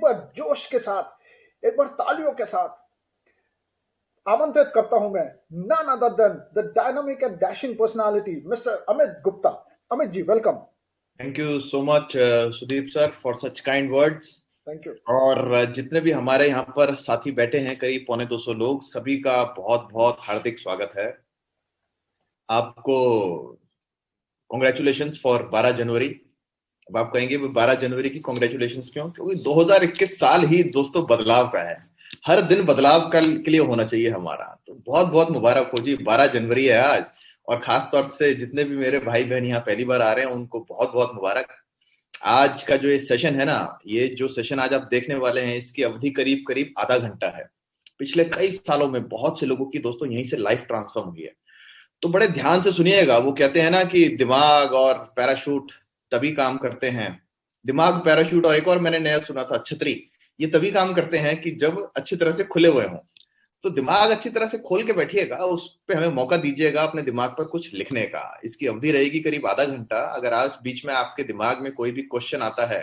बार जोश के साथ, एक बार तालियों के साथ आमंत्रित करता हूं मैं none other than the dynamic and dashing personality, Mr. Amit Gupta. Amit ji, welcome. Thank you so much Sudeep sir for such kind words. Thank you. और जितने भी हमारे यहाँ पर साथी बैठे हैं करीब 250 लोग, सभी का बहुत बहुत हार्दिक स्वागत है। आपको कॉन्ग्रेचुलेशंस फॉर 12 जनवरी। अब आप कहेंगे 12 जनवरी की कॉन्ग्रेचुलेशंस क्यों? क्योंकि 2021 साल ही दोस्तों बदलाव का है। हर दिन बदलाव के लिए होना चाहिए हमारा। तो बहुत बहुत मुबारक हो जी, 12 जनवरी है आज। और खास तौर से जितने भी मेरे भाई बहन यहाँ पहली बार आ रहे हैं उनको बहुत बहुत मुबारक। आज का जो ये सेशन है ना, ये जो सेशन आज आप देखने वाले हैं, इसकी अवधि करीब करीब आधा घंटा है। पिछले कई सालों में बहुत से लोगों की दोस्तों यहीं से लाइफ ट्रांसफॉर्म हुई है। तो बड़े ध्यान से सुनिएगा। वो कहते हैं ना कि दिमाग और पैराशूट तभी काम करते हैं। दिमाग, पैराशूट और एक और मैंने नया सुना था, छतरी। ये तभी काम करते हैं कि जब अच्छी तरह से खुले हुए हों। तो दिमाग अच्छी तरह से खोल के बैठिएगा, उस पे हमें मौका दीजिएगा अपने दिमाग पर कुछ लिखने का। इसकी अवधि रहेगी करीब आधा घंटा। अगर आज बीच में आपके दिमाग में कोई भी क्वेश्चन आता है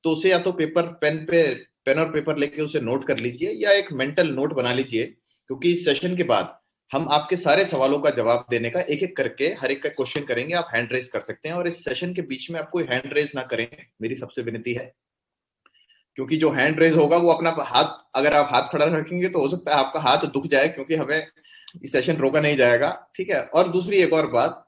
तो उसे या तो पेन और पेपर लेके उसे नोट कर लीजिए या एक मेंटल नोट बना लीजिए, क्योंकि इस सेशन के बाद हम आपके सारे सवालों का जवाब देने का एक एक करके हर एक का क्वेश्चन करेंगे। आप हैंड रेज कर सकते हैं और इस सेशन के बीच में आप कोई हैंड रेज ना करें, मेरी सबसे विनती है। क्योंकि जो हैंड रेज होगा वो अपना हाथ, अगर आप हाथ खड़ा रखेंगे तो हो सकता है आपका हाथ दुख जाए, क्योंकि हमें इस सेशन रोका नहीं जाएगा, ठीक है। और दूसरी एक और बात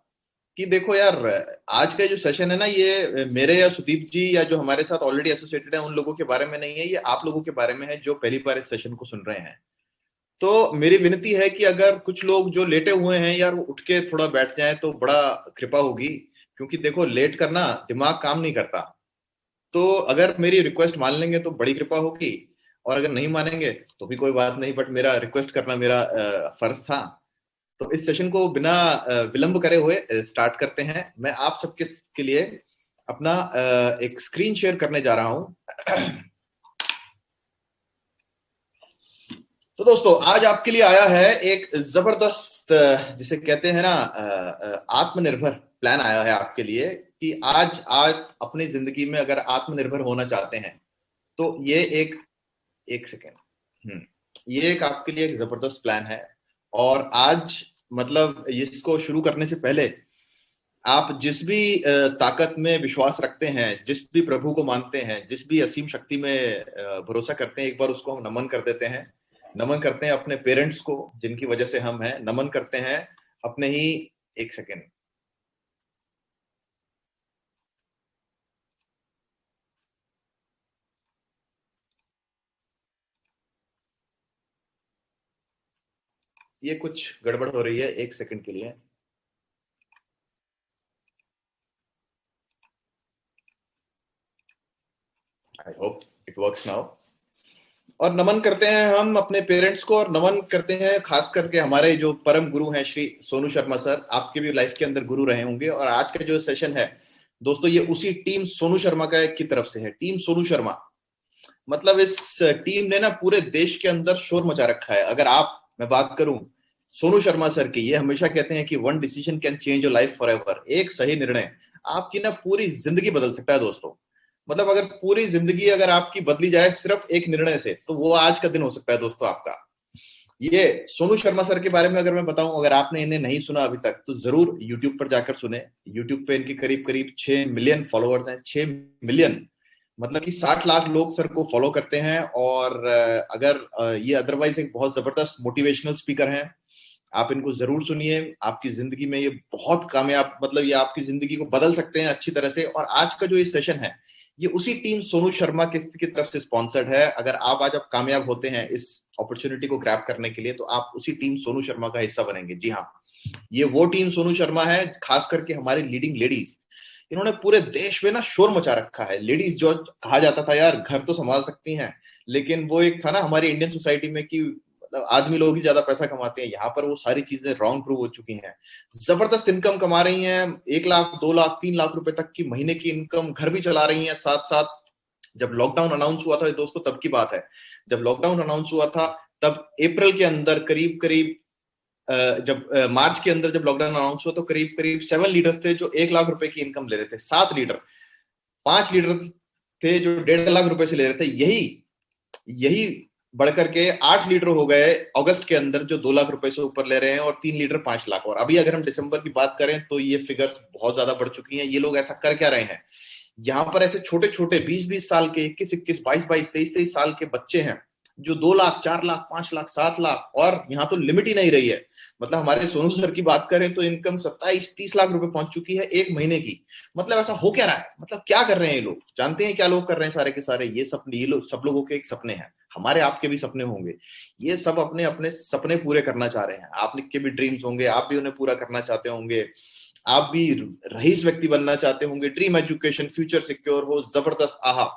कि देखो यार, आज का जो सेशन है ना, ये मेरे या सुदीप जी या जो हमारे साथ ऑलरेडी एसोसिएटेड है उन लोगों के बारे में नहीं है, ये आप लोगों के बारे में है जो पहली बार इस सेशन को सुन रहे हैं। तो मेरी विनती है कि अगर कुछ लोग जो लेटे हुए हैं यार, वो उठ के थोड़ा बैठ जाएं तो बड़ा कृपा होगी। क्योंकि देखो, लेट करना दिमाग काम नहीं करता। तो अगर मेरी रिक्वेस्ट मान लेंगे तो बड़ी कृपा होगी, और अगर नहीं मानेंगे तो भी कोई बात नहीं, बट मेरा रिक्वेस्ट करना मेरा फर्ज था। तो इस सेशन को बिना विलंब करे हुए स्टार्ट करते हैं। मैं आप सबके के लिए अपना एक स्क्रीन शेयर करने जा रहा हूं। तो दोस्तों, आज आपके लिए आया है एक जबरदस्त, जिसे कहते हैं ना, आत्मनिर्भर प्लान आया है आपके लिए कि आज आप अपनी जिंदगी में अगर आत्मनिर्भर होना चाहते हैं तो ये एक सेकेंड, ये एक आपके लिए एक जबरदस्त प्लान है। और आज मतलब इसको शुरू करने से पहले आप जिस भी ताकत में विश्वास रखते हैं, जिस भी प्रभु को मानते हैं, जिस भी असीम शक्ति में भरोसा करते हैं, एक बार उसको हम नमन कर देते हैं। नमन करते हैं अपने पेरेंट्स को जिनकी वजह से हम हैं। नमन करते हैं अपने ही, एक सेकेंड, ये कुछ गड़बड़ हो रही है, एक सेकेंड के लिए। I hope it works now. और नमन करते हैं हम अपने पेरेंट्स को, और नमन करते हैं खास करके हमारे जो परम गुरु हैं श्री सोनू शर्मा सर। आपके भी लाइफ के अंदर गुरु रहे होंगे। और आज का जो सेशन है दोस्तों, ये उसी टीम सोनू शर्मा का की तरफ से है। टीम सोनू शर्मा, मतलब इस टीम ने ना पूरे देश के अंदर शोर मचा रखा है। अगर मैं बात करूं सोनू शर्मा सर की, ये हमेशा कहते हैं कि one decision can change your life forever. एक सही निर्णय आपकी ना पूरी जिंदगी बदल सकता है दोस्तों। मतलब अगर पूरी जिंदगी अगर आपकी बदली जाए सिर्फ एक निर्णय से, तो वो आज का दिन हो सकता है दोस्तों आपका। ये सोनू शर्मा सर के बारे में अगर मैं बताऊं, अगर आपने इन्हें नहीं सुना अभी तक तो जरूर यूट्यूब पर जाकर सुने। यूट्यूब पे इनके करीब करीब 6 मिलियन फॉलोअर्स हैं। 6 मिलियन, मतलब कि 60 लाख लोग सर को फॉलो करते हैं। और अगर ये अदरवाइज एक बहुत जबरदस्त मोटिवेशनल स्पीकर हैं। आप इनको जरूर सुनिए। आपकी जिंदगी में ये बहुत कामयाब, मतलब ये आपकी जिंदगी को बदल सकते हैं अच्छी तरह से। और आज का जो ये सेशन है, ये उसी टीम सोनू शर्मा की तरफ से स्पॉन्सर्ड है। अगर आप कामयाब होते हैं इस अपॉर्चुनिटी को ग्रैब करने के लिए, तो आप उसी टीम सोनू शर्मा का हिस्सा बनेंगे। जी हाँ, ये वो टीम सोनू शर्मा है। खास करके हमारी लीडिंग लेडीज, इन्होंने पूरे देश में ना शोर मचा रखा है। लेडीज जो कहा जाता था यार घर तो संभाल सकती हैं, लेकिन वो एक था ना हमारी इंडियन सोसाइटी में कि मतलब आदमी लोग ही ज्यादा पैसा कमाते हैं। यहाँ पर वो सारी चीजें रॉन्ग प्रूव हो चुकी हैं। जबरदस्त इनकम कमा रही हैं। 1 लाख, 2 लाख, 3 लाख रुपए तक की महीने की इनकम, घर भी चला रही हैं साथ साथ। जब लॉकडाउन अनाउंस हुआ था दोस्तों, तब की बात है, जब लॉकडाउन अनाउंस हुआ था तब अप्रैल के अंदर करीब करीब जब मार्च के अंदर जब लॉकडाउन अनाउंस हुआ तो करीब करीब 7 लीडर्स थे जो 1 लाख रुपए की इनकम ले रहे थे। 7 लीडर, 5 लीडर थे जो 1.5 लाख रुपए से ले रहे थे। यही यही बढ़कर के 8 लीटर हो गए अगस्त के अंदर, जो 2 लाख रुपए से ऊपर ले रहे हैं, और 3 लीटर 5 लाख। और अभी अगर हम दिसंबर की बात करें तो ये फिगर्स बहुत ज्यादा बढ़ चुकी हैं। ये लोग ऐसा कर क्या रहे हैं, यहाँ पर ऐसे छोटे छोटे 20-20 साल के, 21-21, 22-22, 23-23 साल के बच्चे हैं जो 2 लाख, 4 लाख, 5 लाख, 7 लाख, और यहाँ तो लिमिट ही नहीं रही है। मतलब हमारे सोनू सर की बात करें तो इनकम 27-30 लाख रुपए पहुंच चुकी है एक महीने की। मतलब ऐसा हो क्या रहा है, मतलब क्या कर रहे हैं ये लोग? जानते हैं क्या लोग कर रहे हैं? सारे के सारे ये सपने, ये लोग सब लोगों के एक सपने हैं, हमारे आपके भी सपने होंगे। ये सब अपने अपने सपने पूरे करना चाह रहे हैं। आपके भी ड्रीम्स होंगे, आप भी उन्हें पूरा करना चाहते होंगे। आप भी रईस व्यक्ति बनना चाहते होंगे। ड्रीम एजुकेशन, फ्यूचर सिक्योर हो, जबरदस्त, आहा,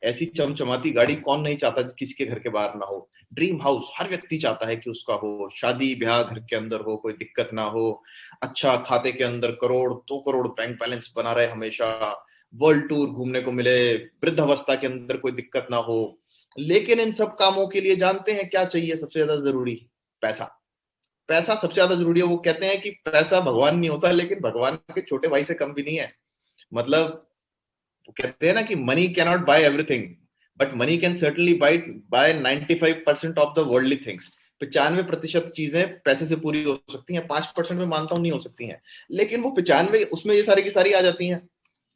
ऐसी चमचमाती गाड़ी कौन नहीं चाहता किसी के घर के बाहर ना हो। ड्रीम हाउस हर व्यक्ति चाहता है कि उसका हो। शादी ब्याह घर के अंदर हो, कोई दिक्कत ना हो। अच्छा, खाते के अंदर करोड़ 2 करोड़ बैंक बैलेंस बना रहे हमेशा। वर्ल्ड टूर घूमने को मिले। वृद्धावस्था के अंदर कोई दिक्कत ना हो। लेकिन इन सब कामों के लिए जानते हैं क्या चाहिए सबसे ज्यादा जरूरी? पैसा। पैसा सबसे ज्यादा जरूरी है। वो कहते हैं कि पैसा भगवान नहीं होता, लेकिन भगवान के छोटे भाई से कम भी नहीं है। मतलब वो कहते हैं ना कि money can not buy everything, but money can certainly buy 95% of the worldly things. 95% चीजें पैसे से पूरी हो सकती हैं, 5% में मानता हूं नहीं हो सकती हैं, लेकिन वो 95 उसमें ये सारी की सारी आ जाती हैं।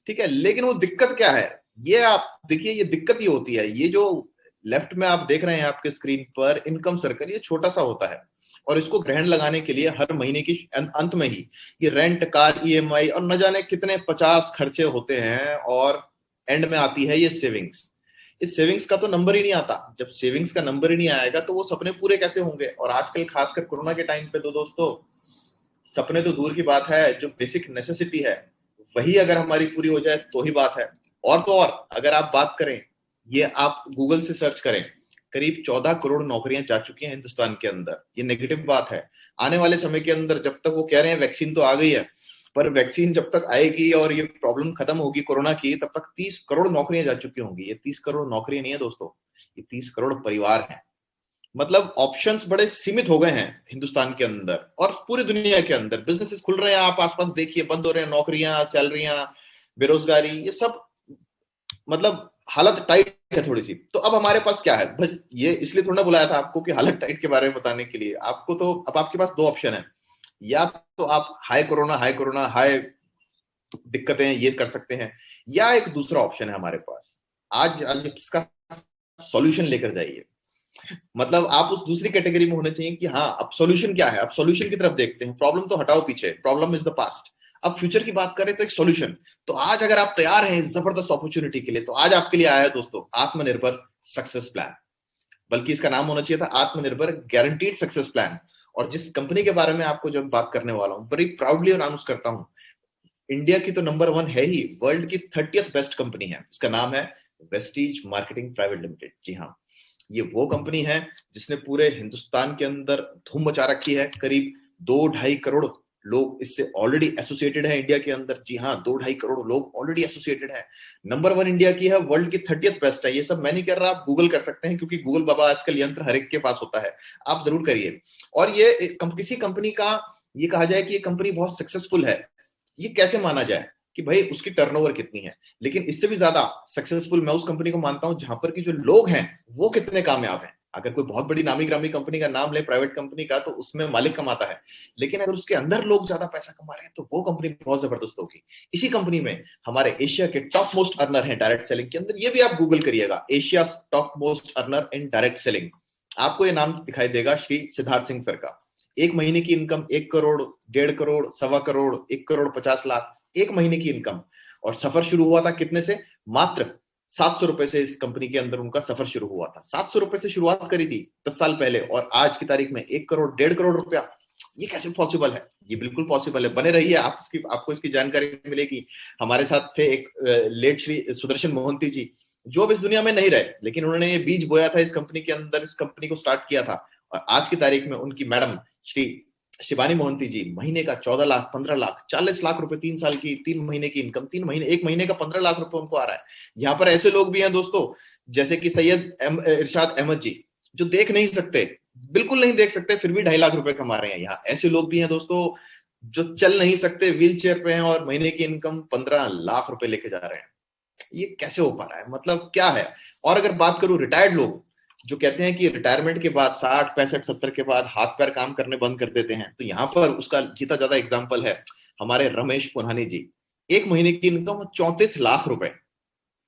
ठीक है, लेकिन वो दिक्कत क्या है? ये आप देखिए, ये दिक्कत ये होती है, ये जो लेफ्ट में आप देख रहे हैं आपके स्क्रीन पर इनकम सर्कल, ये छोटा सा होता है, और इसको ग्रहण लगाने के लिए हर महीने की अंत में ही ये रेंट, कार, ईएमआई और न जाने कितने 50 खर्चे होते हैं, और एंड में आती है ये सेविंग्स। इस सेविंग्स का तो नंबर ही नहीं आता। जब सेविंग्स का नंबर ही नहीं आएगा तो वो सपने पूरे कैसे होंगे? और आजकल खासकर कोरोना के टाइम पे तो दोस्तों, सपने तो दूर की बात है, जो बेसिक नेसेसिटी है वही अगर हमारी पूरी हो जाए तो ही बात है। और तो और अगर आप बात करें, ये आप गूगल से सर्च करें, करीब 14 करोड़ नौकरियां जा चुकी हैं हिंदुस्तान के अंदर। ये नेगेटिव बात है। आने वाले समय के अंदर, जब तक वो कह रहे हैं वैक्सीन तो आ गई है, पर वैक्सीन जब तक आएगी और ये प्रॉब्लम खत्म होगी कोरोना की, तब तक 30 करोड़ नौकरियां जा चुकी होंगी। ये 30 करोड़ नौकरियां नहीं है दोस्तों, ये 30 करोड़ परिवार हैं। मतलब ऑप्शंस बड़े सीमित हो गए हैं हिंदुस्तान के अंदर, और पूरी दुनिया के अंदर बिजनेसेस खुल रहे हैं। आप आसपास देखिए, बंद हो रहे हैं। नौकरियां, सैलरियां, बेरोजगारी, ये सब, मतलब हालत टाइट है थोड़ी सी। तो अब हमारे पास क्या है? बस ये इसलिए थोड़ा बुलाया था आपको कि हालत टाइट के बारे में बताने के लिए। आपको तो अब आपके पास 2 ऑप्शन है। या तो आप high corona, high corona, high दिक्कतें ये कर सकते हैं, या एक दूसरा ऑप्शन है हमारे पास। आज आज इसका सॉल्यूशन लेकर जाइए। मतलब आप उस दूसरी कैटेगरी में होने चाहिए कि हाँ, अब सॉल्यूशन क्या है, अब सॉल्यूशन की तरफ देखते हैं। प्रॉब्लम तो हटाओ पीछे, प्रॉब्लम इज द पास्ट। अब फ्यूचर की बात करें तो एक सॉल्यूशन। तो आज अगर आप तैयार हैं जबरदस्त अपॉर्चुनिटी के लिए, तो आज आपके लिए आया है दोस्तों आत्मनिर्भर सक्सेस प्लान। बल्कि इसका नाम होना चाहिए था आत्मनिर्भर गारंटीड सक्सेस प्लान। और जिस कंपनी के बारे में आपको जब बात करने वाला हूं, बड़ी प्राउडली अनाउंस करता हूं, इंडिया की तो नंबर 1 है ही, वर्ल्ड की 30th बेस्ट कंपनी है। इसका नाम है वेस्टीज मार्केटिंग प्राइवेट लिमिटेड। जी हाँ, ये वो कंपनी है जिसने पूरे हिंदुस्तान के अंदर धूम मचा रखी है। करीब 2-2.5 करोड़ लोग इससे ऑलरेडी एसोसिएटेड है इंडिया के अंदर। जी हाँ, 2-2.5 करोड़ लोग ऑलरेडी एसोसिएटेड है। नंबर 1 इंडिया की है, वर्ल्ड की 30th बेस्ट है। ये सब मैं नहीं कर रहा, आप गूगल कर सकते हैं, क्योंकि गूगल बाबा आजकल यंत्र हर एक के पास होता है। आप जरूर करिए। और ये किसी कंपनी का, ये कहा जाए कि ये कंपनी बहुत सक्सेसफुल है, ये कैसे माना जाए कि भाई उसकी टर्नओवर कितनी है? लेकिन इससे भी ज्यादा सक्सेसफुल मैं उस कंपनी को मानता हूं जहां पर की जो लोग हैं वो कितने कामयाब हैं। अगर कोई बहुत बड़ी नामी ग्रामी कंपनी का नाम ले, प्राइवेट कंपनी का, तो उसमें मालिक कमाता है, लेकिन अगर उसके अंदर लोग ज्यादा पैसा कमा रहे हैं तो वो कंपनी बहुत जबरदस्त होगी। इसी कंपनी में हमारे एशिया के टॉप मोस्ट अर्नर हैं डायरेक्ट सेलिंग के अंदर। ये भी आप गूगल करिएगा, Asia top most earner in direct selling. आपको ये नाम दिखाई देगा, श्री सिद्धार्थ सिंह सर का। एक महीने की इनकम 1 करोड़, 1.5 करोड़, 1.25 करोड़, 1 करोड़ 50 लाख, एक महीने की इनकम। और सफर शुरू हुआ था कितने से? मात्र 700 रुपए से इस कंपनी के अंदर उनका सफर शुरू हुआ था। 700 रुपए से शुरुआत करी थी 10 साल पहले, और आज की तारीख में 1 करोड़, 1.5 करोड़ रुपया। ये कैसे पॉसिबल है? ये बिल्कुल पॉसिबल है। बने रहिए, आपको इसकी जानकारी मिलेगी। हमारे साथ थे एक लेट श्री सुदर्शन मोहंती जी, जो अब इस दुनिया में नहीं रहे, लेकिन उन्होंने ये बीज बोया था इस कंपनी के अंदर, इस कंपनी को स्टार्ट किया था। और आज की तारीख में उनकी मैडम श्री शिवानी मोहंती जी, महीने का 14 लाख, 15 लाख, 40 लाख रुपए, 3 साल की, 3 महीने की इनकम, 1 महीने का 15 लाख रुपए उनको आ रहा है। यहाँ पर ऐसे लोग भी हैं दोस्तों, जैसे कि सैयद इरशाद अहमद जी, जो देख नहीं सकते, बिल्कुल नहीं देख सकते, फिर भी 2.5 लाख रुपए कमा रहे हैं। यहाँ ऐसे लोग भी हैं दोस्तों, जो चल नहीं सकते, व्हील चेयर पे हैं, और महीने की इनकम 15 लाख रुपए लेके जा रहे हैं। ये कैसे हो पा रहा है? मतलब क्या है? और अगर बात करूं रिटायर्ड लोग, जो कहते हैं कि रिटायरमेंट के बाद 60, 65, 70 के बाद हाथ पैर काम करने बंद कर देते हैं, तो यहाँ पर उसका जीता ज्यादा एग्जाम्पल है हमारे रमेश पुन्हानी जी। एक महीने की इनकम 34 लाख रुपए,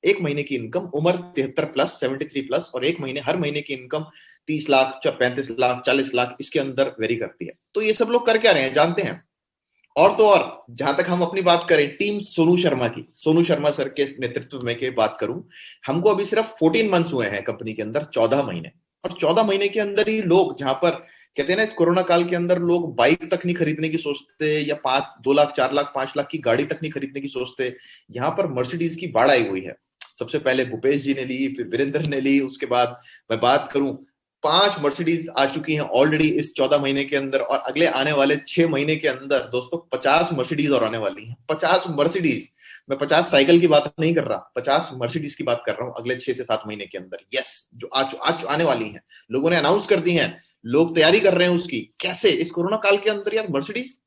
एक महीने की इनकम, उम्र 73 प्लस, 73 प्लस, और एक महीने, हर महीने की इनकम 30 लाख, 35 लाख, 40 लाख, इसके अंदर वेरी करती है। तो ये सब लोग कर क्या रहे हैं जानते हैं? और तो और, जहां तक हम अपनी बात करें टीम सोनू शर्मा की, सोनू शर्मा सर के नेतृत्व में के बात करूं, हमको अभी सिर्फ 14 मंथ्स हुए हैं कंपनी के अंदर, 14 महीने, और 14 महीने के अंदर ही लोग, जहां पर कहते हैं ना इस कोरोना काल के अंदर लोग बाइक तक नहीं खरीदने की सोचते, या 2 लाख, 4 लाख, 5 लाख की गाड़ी तक नहीं खरीदने की सोचते, यहाँ पर मर्सिडीज की बाढ़ आई हुई है। सबसे पहले भूपेश जी ने ली, फिर वीरेंद्र ने ली, उसके बाद मैं बात करूं 5 मर्सिडीज आ चुकी हैं ऑलरेडी इस 14 महीने के अंदर, और अगले आने वाले 6 महीने के अंदर दोस्तों 50 मर्सिडीज और आने वाली हैं। 50 मर्सिडीज, मैं 50 साइकिल की बात नहीं कर रहा, 50 मर्सिडीज की बात कर रहा हूं अगले 6 से 7 महीने के अंदर। यस, जो आने वाली हैं, लोगों ने अनाउंस कर दी हैं, लोग तैयारी कर रहे हैं उसकी। कैसे इस कोरोना काल के अंदर यार मर्सिडीज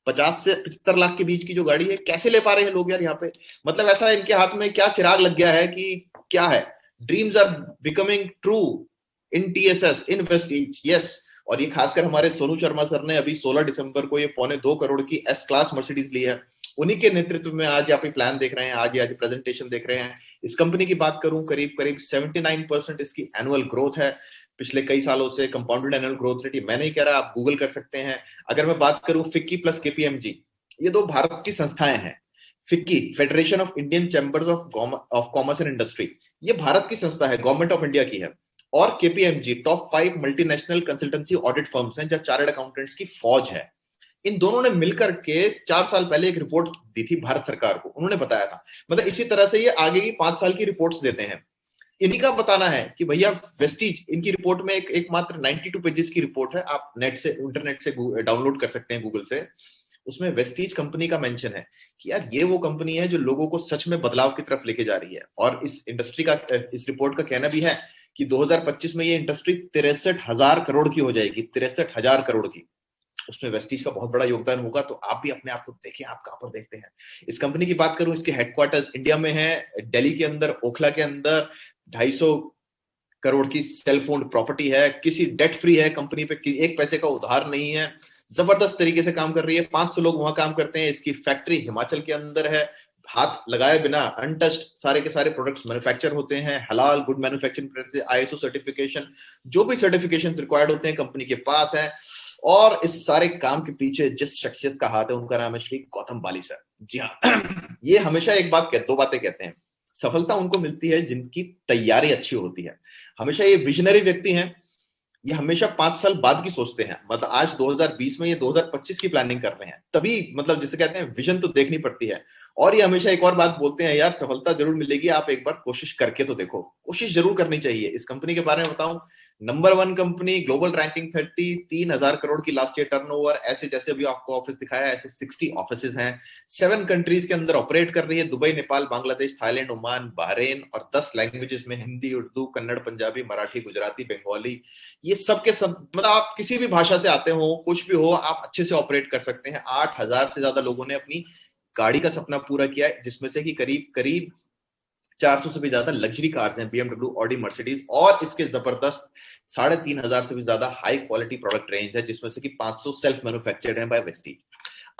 50 से 75 लाख के बीच की जो गाड़ी है कैसे ले पा रहे हैं लोग यार यहाँ पे? मतलब ऐसा इनके हाथ में क्या चिराग लग गया है कि क्या है, dreams are becoming true in TSS, in Vestige. Yes, और ये खासकर हमारे सोनू शर्मा सर ने अभी 16 दिसंबर को ये 2.25 करोड़ की एस क्लास मर्सिडीज ली है। उन्हीं के नेतृत्व में आज आप प्लान देख रहे हैं, आज प्रेजेंटेशन देख रहे हैं। इस कंपनी की बात करूं, करीब करीब 79% इसकी एनुअल ग्रोथ है, पिछले कई सालों से कंपाउंडेड एनुअल ग्रोथ रेट। मैं नहीं कह रहा, आप गूगल कर सकते हैं। अगर मैं बात करूं फिक्की प्लस केपीएमजी, ये 2 भारत की संस्थाएं हैं। FICCI, federation of Indian chambers of commerce and industry, ये भारत की संस्था है, गवर्नमेंट ऑफ इंडिया की है। और KPMG top 5 multinational consultancy audit firms हैं, जहां चार्टर्ड अकाउंटेंट्स की फौज है। इन दोनों ने मिलकर के 4 साल पहले एक रिपोर्ट दी थी भारत सरकार को, उन्होंने बताया था। मतलब इसी तरह से ये आगे की 5 साल की रिपोर्ट्स देते हैं। इन्हीं का बताना है कि भैया वेस्टीज, इनकी रिपोर्ट में एक मात्र 92 पेजेस की रिपोर्ट है, आप नेट से, इंटरनेट से डाउनलोड कर सकते हैं गूगल से। उसमें वेस्टीज कंपनी का मेंशन है कि यार ये वो कंपनी है जो लोगों को सच में बदलाव की तरफ लेके जा रही है। और इस इंडस्ट्री का, इस रिपोर्ट का कहना भी है कि 2025 में ये इंडस्ट्री 63,000 करोड़ की हो जाएगी, 63,000 करोड़ की। उसमें वेस्टीज का बहुत बड़ा योगदान होगा। तो आप भी अपने आप को देखें, आप कहां पर देखते हैं। इस कंपनी की बात करूं, इसके हेडक्वार्टर्स इंडिया में है, दिल्ली के अंदर, ओखला के अंदर। 250 करोड़ की सेल्फ ओन्ड प्रॉपर्टी है, किसी डेट फ्री है कंपनी पे, एक पैसे का उधार नहीं है, जबरदस्त तरीके से काम कर रही है। 500 लोग वहां काम करते हैं। इसकी फैक्ट्री हिमाचल के अंदर है, हाथ लगाए बिना अनटच्ड सारे के सारे प्रोडक्ट्स मैन्युफैक्चर होते हैं, हलाल गुड मैन्युफैक्चरिंग से आईएसओ सर्टिफिकेशन, जो भी सर्टिफिकेशंस रिक्वायर्ड होते हैं कंपनी के पास है। और इस सारे काम के पीछे जिस शख्सियत का हाथ है उनका नाम है श्री गौतम बाली सर। जी हाँ, ये हमेशा एक बात दो बातें कहते हैं, सफलता उनको मिलती है जिनकी तैयारी अच्छी होती है। हमेशा ये विजनरी व्यक्ति हैं, ये हमेशा 5 साल बाद की सोचते हैं। मतलब आज 2020 में ये 2025 की प्लानिंग कर रहे हैं, तभी मतलब जिसे कहते हैं विजन तो देखनी पड़ती है। और ये हमेशा एक और बात बोलते हैं, यार सफलता जरूर मिलेगी, आप एक बार कोशिश करके तो देखो। कोशिश जरूर करनी चाहिए। इस कंपनी के बारे में बताऊं, number 1 company, global ranking 30, 3,000 crore की लास्ट ईयर टर्नओवर। ऐसे जैसे अभी आपको ऑफिस दिखाया, ऐसे 60 ऑफिसेज हैं, 7 कंट्रीज के अंदर ऑपरेट कर रही है, Dubai, Nepal, Bangladesh, Thailand, Oman, Bahrain, और 10 लैंग्वेजेस में, हिंदी, उर्दू, कन्नड़, पंजाबी, मराठी, गुजराती, बंगाली, ये सब के सब, मतलब आप किसी भी भाषा से आते हो, कुछ भी हो, आप अच्छे से ऑपरेट कर सकते हैं। 8,000 से ज्यादा लोगों ने अपनी गाड़ी का सपना पूरा किया है, जिसमें से कि करीब करीब 400 से भी ज्यादा लग्जरी कार्स हैं, BMW, ऑडी, मर्सिडीज, और इसके जबरदस्त 3,500 से भी ज्यादा हाई क्वालिटी प्रोडक्ट रेंज है, जिसमें से कि 500 सेल्फ मैन्युफैक्चर्ड है बाय वेस्टीज।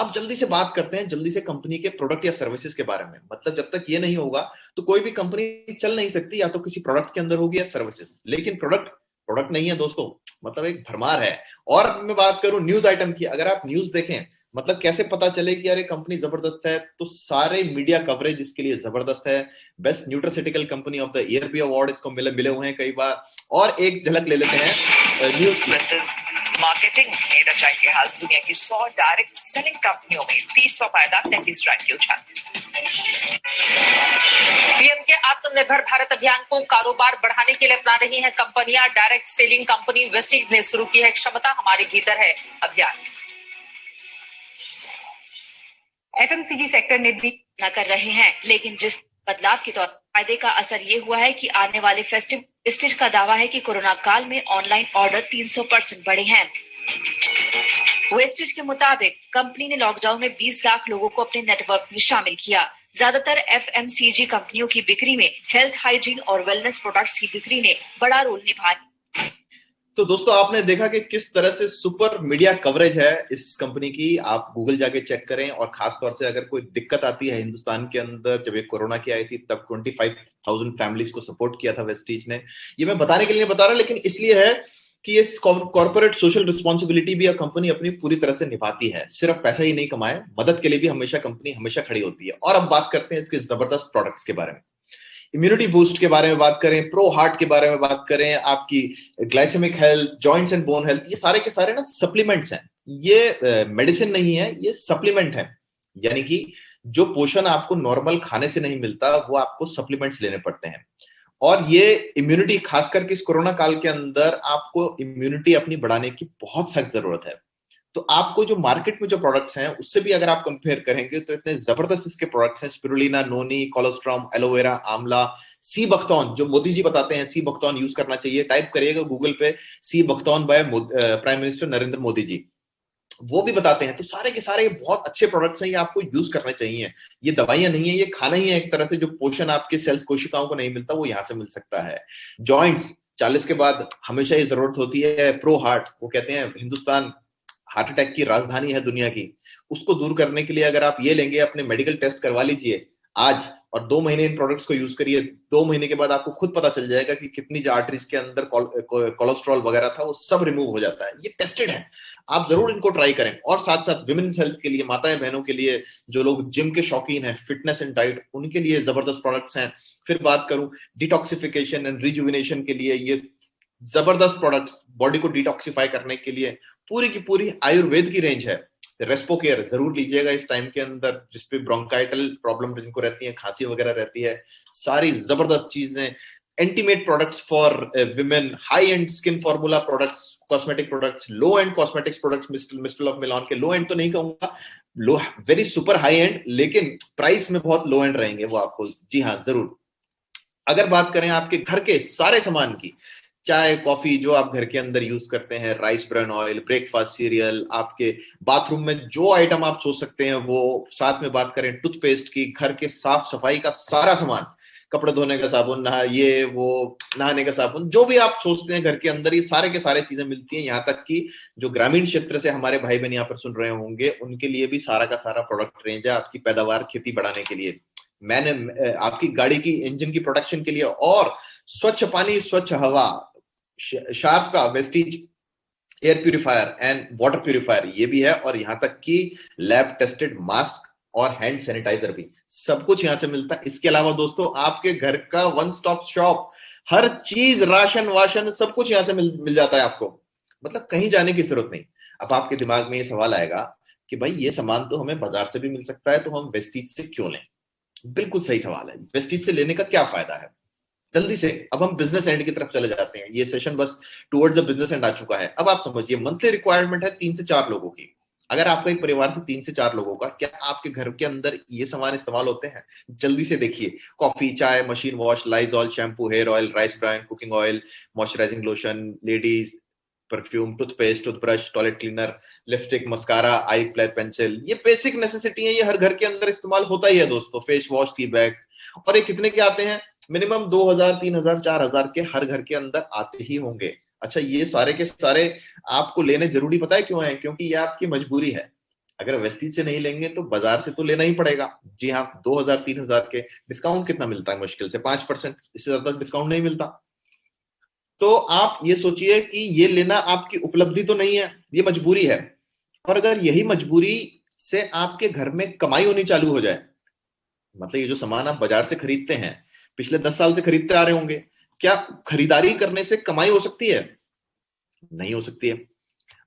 अब जल्दी से बात करते हैं, जल्दी से कंपनी के प्रोडक्ट या सर्विसेज के बारे में। मतलब जब तक ये नहीं होगा तो कोई भी कंपनी चल नहीं सकती, या तो किसी प्रोडक्ट के अंदर होगी या सर्विसेज। लेकिन प्रोडक्ट नहीं है दोस्तों, मतलब एक भरमार है। और मैं बात करूं न्यूज आइटम की, अगर आप न्यूज देखें, मतलब कैसे पता चले कि यार ये कंपनी जबरदस्त है, तो सारे मीडिया कवरेज इसके लिए जबरदस्त है। Best nutraceutical company of the year भी अवार्ड इसको मिले हुए हैं कई बार। और एक झलक ले लेते हैं न्यूज की। मार्केटिंग ने रचा इतिहास, दुनिया की 100 डायरेक्ट सेलिंग कंपनियों में 30वां पायदान 33 रैंक की उछाल। पीएम के आत्मनिर्भर भारत अभियान को कारोबार बढ़ाने के लिए अपना रही हैं कंपनियां। डायरेक्ट सेलिंग कंपनी वेस्टीज ने शुरू की है क्षमता हमारे भीतर है अभियान। एफएमसीजी सेक्टर ने भी न कर रहे हैं, लेकिन जिस बदलाव के तौर फायदे का असर ये हुआ है कि आने वाले फेस्टिव वेस्टीज का दावा है कि कोरोना काल में ऑनलाइन ऑर्डर 300% बढ़े हैं। वेस्टीज के मुताबिक कंपनी ने लॉकडाउन में 20 लाख लोगों को अपने नेटवर्क में शामिल किया। ज्यादातर FMCG कंपनियों की बिक्री में हेल्थ, हाइजीन और वेलनेस प्रोडक्ट्स की बिक्री ने बड़ा रोल निभाया। तो दोस्तों आपने देखा कि किस तरह से सुपर मीडिया कवरेज है इस कंपनी की। आप गूगल जाके चेक करें, और खास तौर से अगर कोई दिक्कत आती है हिंदुस्तान के अंदर, जब ये कोरोना की आई थी तब 25,000 फैमिलीज को सपोर्ट किया था वेस्टीज ने। ये मैं बताने के लिए बता रहा, लेकिन इसलिए है कि ये कॉर्पोरेट सोशल रिस्पॉन्सिबिलिटी भी कंपनी अपनी पूरी तरह से निभाती है। सिर्फ पैसा ही नहीं कमाए, मदद के लिए भी हमेशा कंपनी हमेशा खड़ी होती है। और अब बात करते हैं इसके जबरदस्त प्रोडक्ट्स के बारे में। इम्यूनिटी बूस्ट के बारे में बात करें, प्रो हार्ट के बारे में बात करें, आपकी glycemic health, joints and bone health, ये सारे के सारे ना सप्लीमेंट्स हैं। ये मेडिसिन नहीं है, ये सप्लीमेंट है। यानी कि जो पोषण आपको नॉर्मल खाने से नहीं मिलता वो आपको सप्लीमेंट्स लेने पड़ते हैं। और ये इम्यूनिटी, खासकर के इस कोरोना काल के अंदर आपको इम्यूनिटी अपनी बढ़ाने की बहुत सख्त जरूरत है। तो आपको जो मार्केट में जो प्रोडक्ट्स हैं उससे भी अगर आप कंपेयर करेंगे तो इतने जबरदस्त इसके प्रोडक्ट्स हैं। स्पिरुलिना, नोनी, कोलोस्ट्रॉम, एलोवेरा, आंवला, सी बख्तौन, जो मोदी जी बताते हैं सी बख्तौन यूज करना चाहिए। टाइप करिएगा गूगल पे सी बख्तौन by prime minister Narendra Modi ji, वो भी बताते हैं। तो सारे के सारे बहुत अच्छे प्रोडक्ट्स हैं, ये आपको यूज करने चाहिए। ये दवाइयां नहीं है, ये खाना ही है एक तरह से। जो पोषण आपके सेल्स, कोशिकाओं को नहीं मिलता वो यहां से मिल सकता है। जॉइंट्स, 40 के बाद हमेशा ये जरूरत होती है। प्रो हार्ट, वो कहते हैं हिंदुस्तान हार्ट अटैक की राजधानी है दुनिया की, उसको दूर करने के लिए अगर आप ये लेंगे, अपने मेडिकल टेस्ट करवा लीजिए आज, और 2 महीने इन प्रोडक्ट्स को यूज करिए। 2 महीने के बाद आपको खुद पता चल जाएगा कि कितनी जो आर्टरीज के अंदर कोलेस्ट्रॉल वगैरह था वो सब रिमूव हो जाता है। ये टेस्टेड है, आप जरूर इनको ट्राई करें। और साथ साथ विमेन्स हेल्थ के लिए, माताएं बहनों के लिए, जो लोग जिम के शौकीन हैं, फिटनेस एंड डाइट, उनके लिए जबरदस्त प्रोडक्ट्स हैं। फिर बात करूं डिटॉक्सिफिकेशन एंड रिजुविनेशन के लिए, ये जबरदस्त प्रोडक्ट्स, बॉडी को डिटॉक्सिफाई करने के लिए पूरी की पूरी आयुर्वेद की रेंज है। रेस्पो केयर जरूर लीजिएगा इस टाइम के अंदर, जिसपे ब्रोंकाइटल प्रॉब्लम जिनको रहती है, खांसी वगैरह रहती है, सारी जबरदस्त चीजें। Intimate products for women, high end skin formula products, cosmetic products, low end cosmetics products, mister of Milan के, लो एंड तो नहीं कहूंगा, low very super high end, लेकिन प्राइस में बहुत लो एंड रहेंगे वो आपको। जी हाँ जरूर। अगर बात करें आपके घर के सारे सामान की, चाय, कॉफी जो आप घर के अंदर यूज करते हैं, rice bran oil, breakfast cereal, आपके बाथरूम में जो आइटम आप सोच सकते हैं वो, साथ में बात करें टूथपेस्ट की, घर के साफ सफाई का सारा सामान, कपड़े धोने का साबुन, नहाने का साबुन, जो भी आप सोचते हैं घर के अंदर, ये सारे के सारे चीजें मिलती हैं। यहाँ तक कि जो ग्रामीण क्षेत्र से हमारे भाई बहन यहाँ पर सुन रहे होंगे, उनके लिए भी सारा का सारा प्रोडक्ट रेंज है आपकी पैदावार, खेती बढ़ाने के लिए, मैंने आपकी गाड़ी की इंजन की प्रोटेक्शन के लिए, और स्वच्छ पानी, स्वच्छ हवा, शार्प का Vestige air purifier and water purifier ये भी है। और यहां तक कि लैब टेस्टेड मास्क और हैंड सैनिटाइजर भी, सब कुछ यहां से मिलता है। इसके अलावा दोस्तों आपके घर का वन स्टॉप शॉप, हर चीज, राशन वाशन सब कुछ यहां से मिल जाता है आपको, मतलब कहीं जाने की जरूरत नहीं। अब आपके दिमाग में ये सवाल आएगा कि भाई ये सामान तो हमें बाजार से भी मिल सकता है, तो हम वेस्टीज से क्यों लें? बिल्कुल सही सवाल है। वेस्टीज से लेने का क्या फायदा है? जल्दी से अब हम बिजनेस एंड की तरफ चले जाते हैं। ये सेशन बस टुवर्ड्स द बिजनेस एंड आ चुका है। अब आप समझिए, मंथली रिक्वायरमेंट है 3 से 4 लोगों की। अगर आपका एक परिवार से 3 से 4 लोगों का, क्या आपके घर के अंदर ये सामान इस्तेमाल होते हैं? जल्दी से देखिए, कॉफी, चाय, machine wash, Lysol, shampoo, hair oil, rice bran, cooking oil, moisturizing lotion, ladies perfume, toothpaste, toothbrush, toilet cleaner, lipstick, mascara, eye pencil, ये बेसिक नेसेसिटी है, ये हर घर के अंदर इस्तेमाल होता ही है दोस्तों। फेस वॉश, टी बैग, और ये कितने के आते हैं? मिनिमम 2000, 3000, 4000 के हर घर के अंदर आते ही होंगे। अच्छा, ये सारे के सारे आपको लेने जरूरी पता है क्यों है? क्योंकि ये आपकी मजबूरी है। अगर वेस्टीज से नहीं लेंगे तो बाजार से तो लेना ही पड़ेगा। जी हाँ, 2000, 3000 के डिस्काउंट कितना मिलता है? मुश्किल से 5%, इससे ज्यादा डिस्काउंट नहीं मिलता। तो आप ये सोचिए कि ये लेना आपकी उपलब्धि तो नहीं है, ये मजबूरी है। और अगर यही मजबूरी से आपके घर में कमाई होनी चालू हो जाए, मतलब ये जो सामान आप बाजार से खरीदते हैं, पिछले 10 साल से खरीदते आ रहे होंगे, क्या खरीदारी करने से कमाई हो सकती है? नहीं हो सकती है।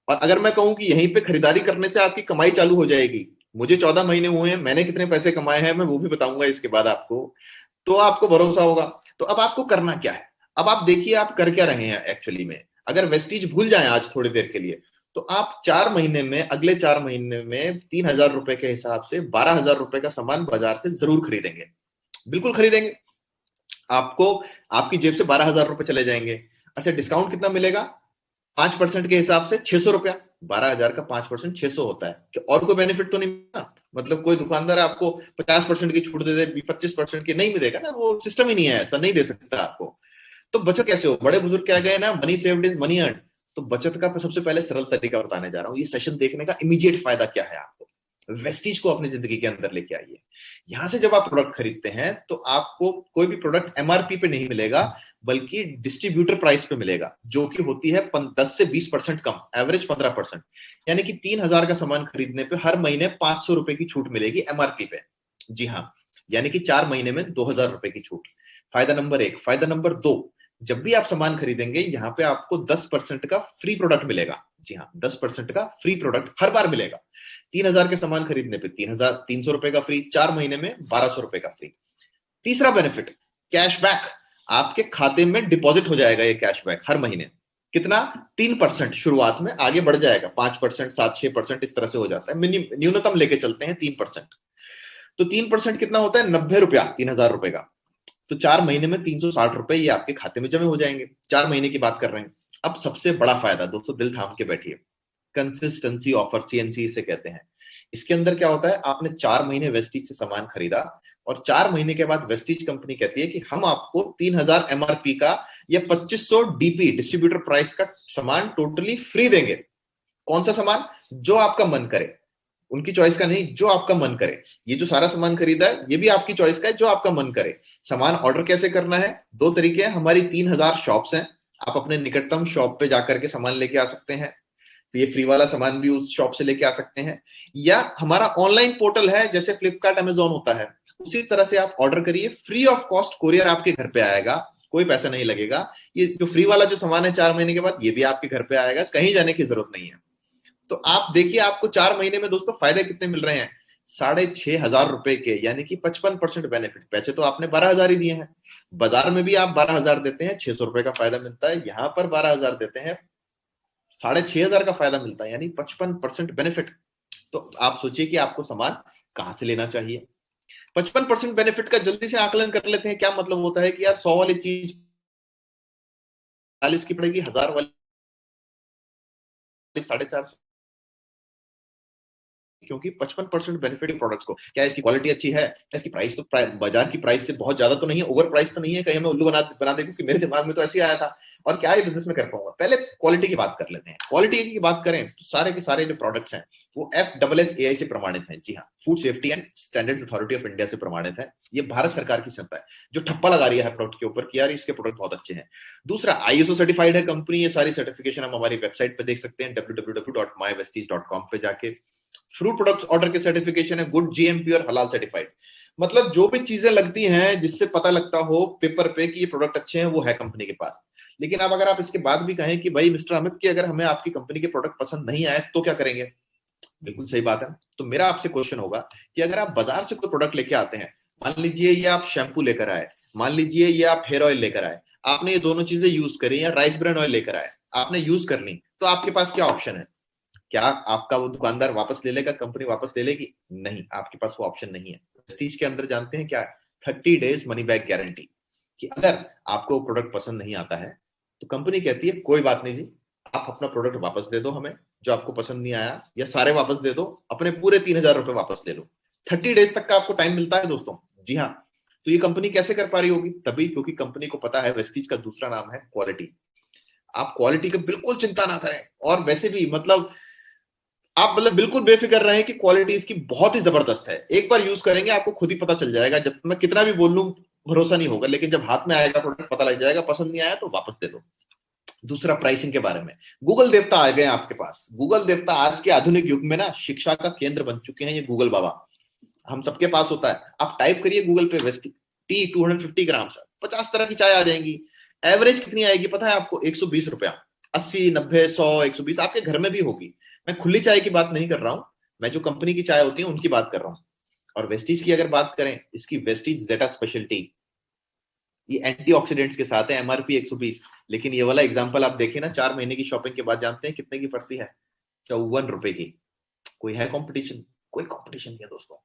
और अगर मैं कहूं कि यहीं पे खरीदारी करने से आपकी कमाई चालू हो जाएगी, मुझे 14 महीने हुए हैं, मैंने कितने पैसे कमाए हैं मैं वो भी बताऊंगा इसके बाद आपको, तो आपको भरोसा होगा। तो अब आपको करना क्या है? अब आप देखिए आप कर क्या रहे हैं एक्चुअली में। अगर वेस्टीज भूल जाएं आज थोड़ी देर के लिए, तो आप 4 महीने में, अगले 4 महीने में 3000 रुपए के हिसाब से 12,000 रुपए का सामान बाजार से जरूर खरीदेंगे, बिल्कुल खरीदेंगे। आपको आपकी जेब से 12,000 रुपए चले जाएंगे। अच्छा, डिस्काउंट कितना मिलेगा? 5% के हिसाब से 600 रुपया। 12,000 का 5% 600 होता है। कि और कोई बेनिफिट तो नहीं मिलता? मतलब कोई दुकानदार आपको 50% की छूट दे दे, 25% की नहीं मिलेगा ना, वो सिस्टम ही नहीं है, ऐसा नहीं दे सकता आपको। तो बचत कैसे हो, बड़े बुजुर्ग क्या गए ना, money saved is money earn. तो बचत का सबसे पहले सरल तरीका बताने जा रहा हूं, ये सेशन देखने का इमीडिएट फायदा क्या है आपको। वेस्टीज को अपनी जिंदगी के अंदर लेके आइए। यहां से जब आप प्रोडक्ट खरीदते हैं तो आपको कोई भी प्रोडक्ट एमआरपी पे नहीं मिलेगा, बल्कि डिस्ट्रीब्यूटर प्राइस पे मिलेगा, जो कि होती है 10 से 20% कम, एवरेज 15%। यानी कि 3,000 का सामान खरीदने पे हर महीने 500 रुपए की छूट मिलेगी एमआरपी पे। जी हाँ, यानी कि 4 महीने में 2,000 रुपए की छूट। फायदा नंबर 1। फायदा नंबर 2, जब भी आप सामान खरीदेंगे यहाँ पे आपको 10% का फ्री प्रोडक्ट मिलेगा। जी हाँ, 10% का फ्री प्रोडक्ट हर बार मिलेगा। 3,000 के सामान खरीदने पे 3,300 रुपए का फ्री, 4 महीने में 1,200 रुपए का फ्री। तीसरा बेनिफिट, कैशबैक। आपके खाते में डिपॉजिट हो जाएगा ये कैशबैक हर महीने। कितना? 3% शुरुआत में, आगे बढ़ जाएगा 5%, 7-6% इस तरह से हो जाता है। न्यूनतम लेके चलते हैं 3%। तो 3% कितना होता है? 90 रुपया, 3,000 रुपए का। तो 4 महीने में 360 रुपए ये आपके खाते में जमे हो जाएंगे। 4 महीने की बात कर रहे हैं। अब सबसे बड़ा फायदा दोस्तों, दिल थाम के बैठिए, कंसिस्टेंसी ऑफर, सीएनसी इसे कहते हैं। इसके अंदर क्या होता है, आपने 4 महीने वेस्टीज से सामान खरीदा और 4 महीने के बाद वेस्टीज कंपनी कहती है कि हम आपको 3,000 एमआरपी का या 2,500 डीपी, डिस्ट्रीब्यूटर प्राइस का सामान टोटली फ्री देंगे। कौन सा सामान? जो आपका मन करे, उनकी चॉइस का नहीं, जो आपका मन करे। ये जो सारा सामान खरीदा है ये भी आपकी चॉइस का है, जो आपका मन करे। सामान ऑर्डर कैसे करना है? 2 तरीके हैं। हमारी 3,000 शॉप्स हैं, आप अपने निकटतम शॉप पे जाकर के सामान लेके आ सकते हैं। ये फ्री वाला सामान भी उस शॉप से लेके आ सकते हैं, या हमारा ऑनलाइन पोर्टल है, जैसे फ्लिपकार्ट, अमेजोन होता है, उसी तरह से आप ऑर्डर करिए, फ्री ऑफ कॉस्ट कोरियर आपके घर पे आएगा, कोई पैसा नहीं लगेगा। ये जो फ्री वाला जो सामान है 4 महीने के बाद ये भी आपके घर पे आएगा, कहीं जाने की जरूरत नहीं है। तो आप देखिए आपको 4 महीने में दोस्तों फायदे कितने मिल रहे हैं, 6,500 रुपए के, यानी कि 55% बेनिफिट। पैसे तो आपने 12,000 ही दिए हैं, बाजार में भी आप 12,000 देते हैं, 600 रुपए का फायदा मिलता है। यहां पर 12,000 देते हैं, 6,500 का फायदा मिलता है, यानी 55% बेनिफिट। तो आप सोचिए कि आपको सामान कहां से लेना चाहिए। 55% बेनिफिट का जल्दी से आकलन कर लेते हैं। क्या मतलब होता है कि यार 100 वाली चीज 40 की पड़ेगी, 1,000 वाली 450, क्योंकि 55% बेनिफिट प्रोडक्ट्स को। क्या इसकी क्वालिटी अच्छी है? क्या इसकी प्राइस तो बाजार की प्राइस से बहुत ज्यादा तो नहीं है, ओवर प्राइस तो नहीं है, कहीं हमें उल्लू बना दे, क्योंकि मेरे दिमाग में तो ऐसे ही आया था और क्या ये बिजनेस में कर पाऊंगा। पहले क्वालिटी की बात कर लेते हैं। क्वालिटी की बात करें तो सारे के सारे जो प्रोडक्ट्स हैं वो FSSAI से प्रमाणित हैं। जी हाँ, food safety and standards authority of India से प्रमाणित है। ये भारत सरकार की संस्था है जो ठप्पा लगा रही है प्रोडक्ट के ऊपर कि यार इसके प्रोडक्ट बहुत अच्छे हैं। दूसरा, ISO सर्टिफाइड है कंपनी। ये सारी सर्टिफिकेशन हम हमारी वेबसाइट पे देख सकते हैं, www.mywesties.com पे जाके। फ्रूट प्रोडक्ट्स ऑर्डर के सर्टिफिकेशन है गुड GMP और हलाल सर्टिफाइड। मतलब जो भी चीजें लगती हैं जिससे पता लगता हो पेपर पे कि ये प्रोडक्ट अच्छे हैं, वो है कंपनी के पास। लेकिन अब अगर आप इसके बाद भी कहें कि भाई मिस्टर अमित कि अगर हमें आपकी कंपनी के प्रोडक्ट पसंद नहीं आए तो क्या करेंगे? बिल्कुल सही बात है। तो मेरा आपसे क्वेश्चन होगा कि अगर आप बाजार से कोई प्रोडक्ट लेके आते हैं, मान लीजिए ये आप शैम्पू लेकर आए, मान लीजिए ये आप हेयर ऑयल लेकर आए, आपने ये दोनों चीजें यूज करी, या राइस ब्रांड ऑयल लेकर आए, आपने यूज कर ली, तो आपके पास क्या ऑप्शन है? क्या आपका वो दुकानदार वापस ले लेगा, कंपनी वापस ले लेगी? नहीं, आपके पास वो ऑप्शन नहीं है। प्रेस्टीज के अंदर जानते हैं क्या? 30 डेज मनी बैक गारंटी, कि अगर आपको प्रोडक्ट पसंद नहीं आता है तो कंपनी कहती है कोई बात नहीं जी, आप अपना प्रोडक्ट वापस दे दो हमें, जो आपको पसंद नहीं आया, या सारे वापस दे दो, अपने पूरे 3,000 रुपए वापस ले लो। 30 डेज तक का आपको टाइम मिलता है दोस्तों। जी हाँ, तो ये कंपनी कैसे कर पा रही होगी? तभी क्योंकि कंपनी को पता है वेस्टीज का दूसरा नाम है क्वालिटी। आप क्वालिटी की बिल्कुल चिंता ना करें, और वैसे भी मतलब आप बिल्कुल बेफिक्र रहें कि क्वालिटी इसकी बहुत ही जबरदस्त है। एक बार यूज करेंगे आपको खुद ही पता चल जाएगा। जब मैं कितना भी बोल लूं भरोसा नहीं होगा, लेकिन जब हाथ में आएगा प्रोडक्ट पता लग जाएगा। पसंद नहीं आया तो वापस दे दो। दूसरा, प्राइसिंग के बारे में। गूगल देवता आ गए आपके पास। गूगल देवता आज के आधुनिक युग में ना शिक्षा का केंद्र बन चुके हैं। ये गूगल बाबा हम सबके पास होता है। आप टाइप करिए गूगल पे वेस्टी टी 250 ग्राम, 50 तरह की चाय आ जाएंगी। एवरेज कितनी आएगी पता है आपको? 120 रुपया। 80, 90, 100, 120 आपके घर में भी होगी। मैं खुली चाय की बात नहीं कर रहा हूं, मैं जो कंपनी की चाय होती है उनकी बात कर रहा हूं। और वेस्टीज की अगर बात करें, इसकी वेस्टीज जेटा स्पेशलिटी, ये एंटीऑक्सीडेंट्स के साथ है, MRP 120। लेकिन ये वाला एग्जांपल आप देखें ना, 4 महीने की शॉपिंग के बाद जानते हैं कितने की पड़ती है? 54 रुपए की। कोई है कंपटीशन? कोई कंपटीशन नहीं है दोस्तों।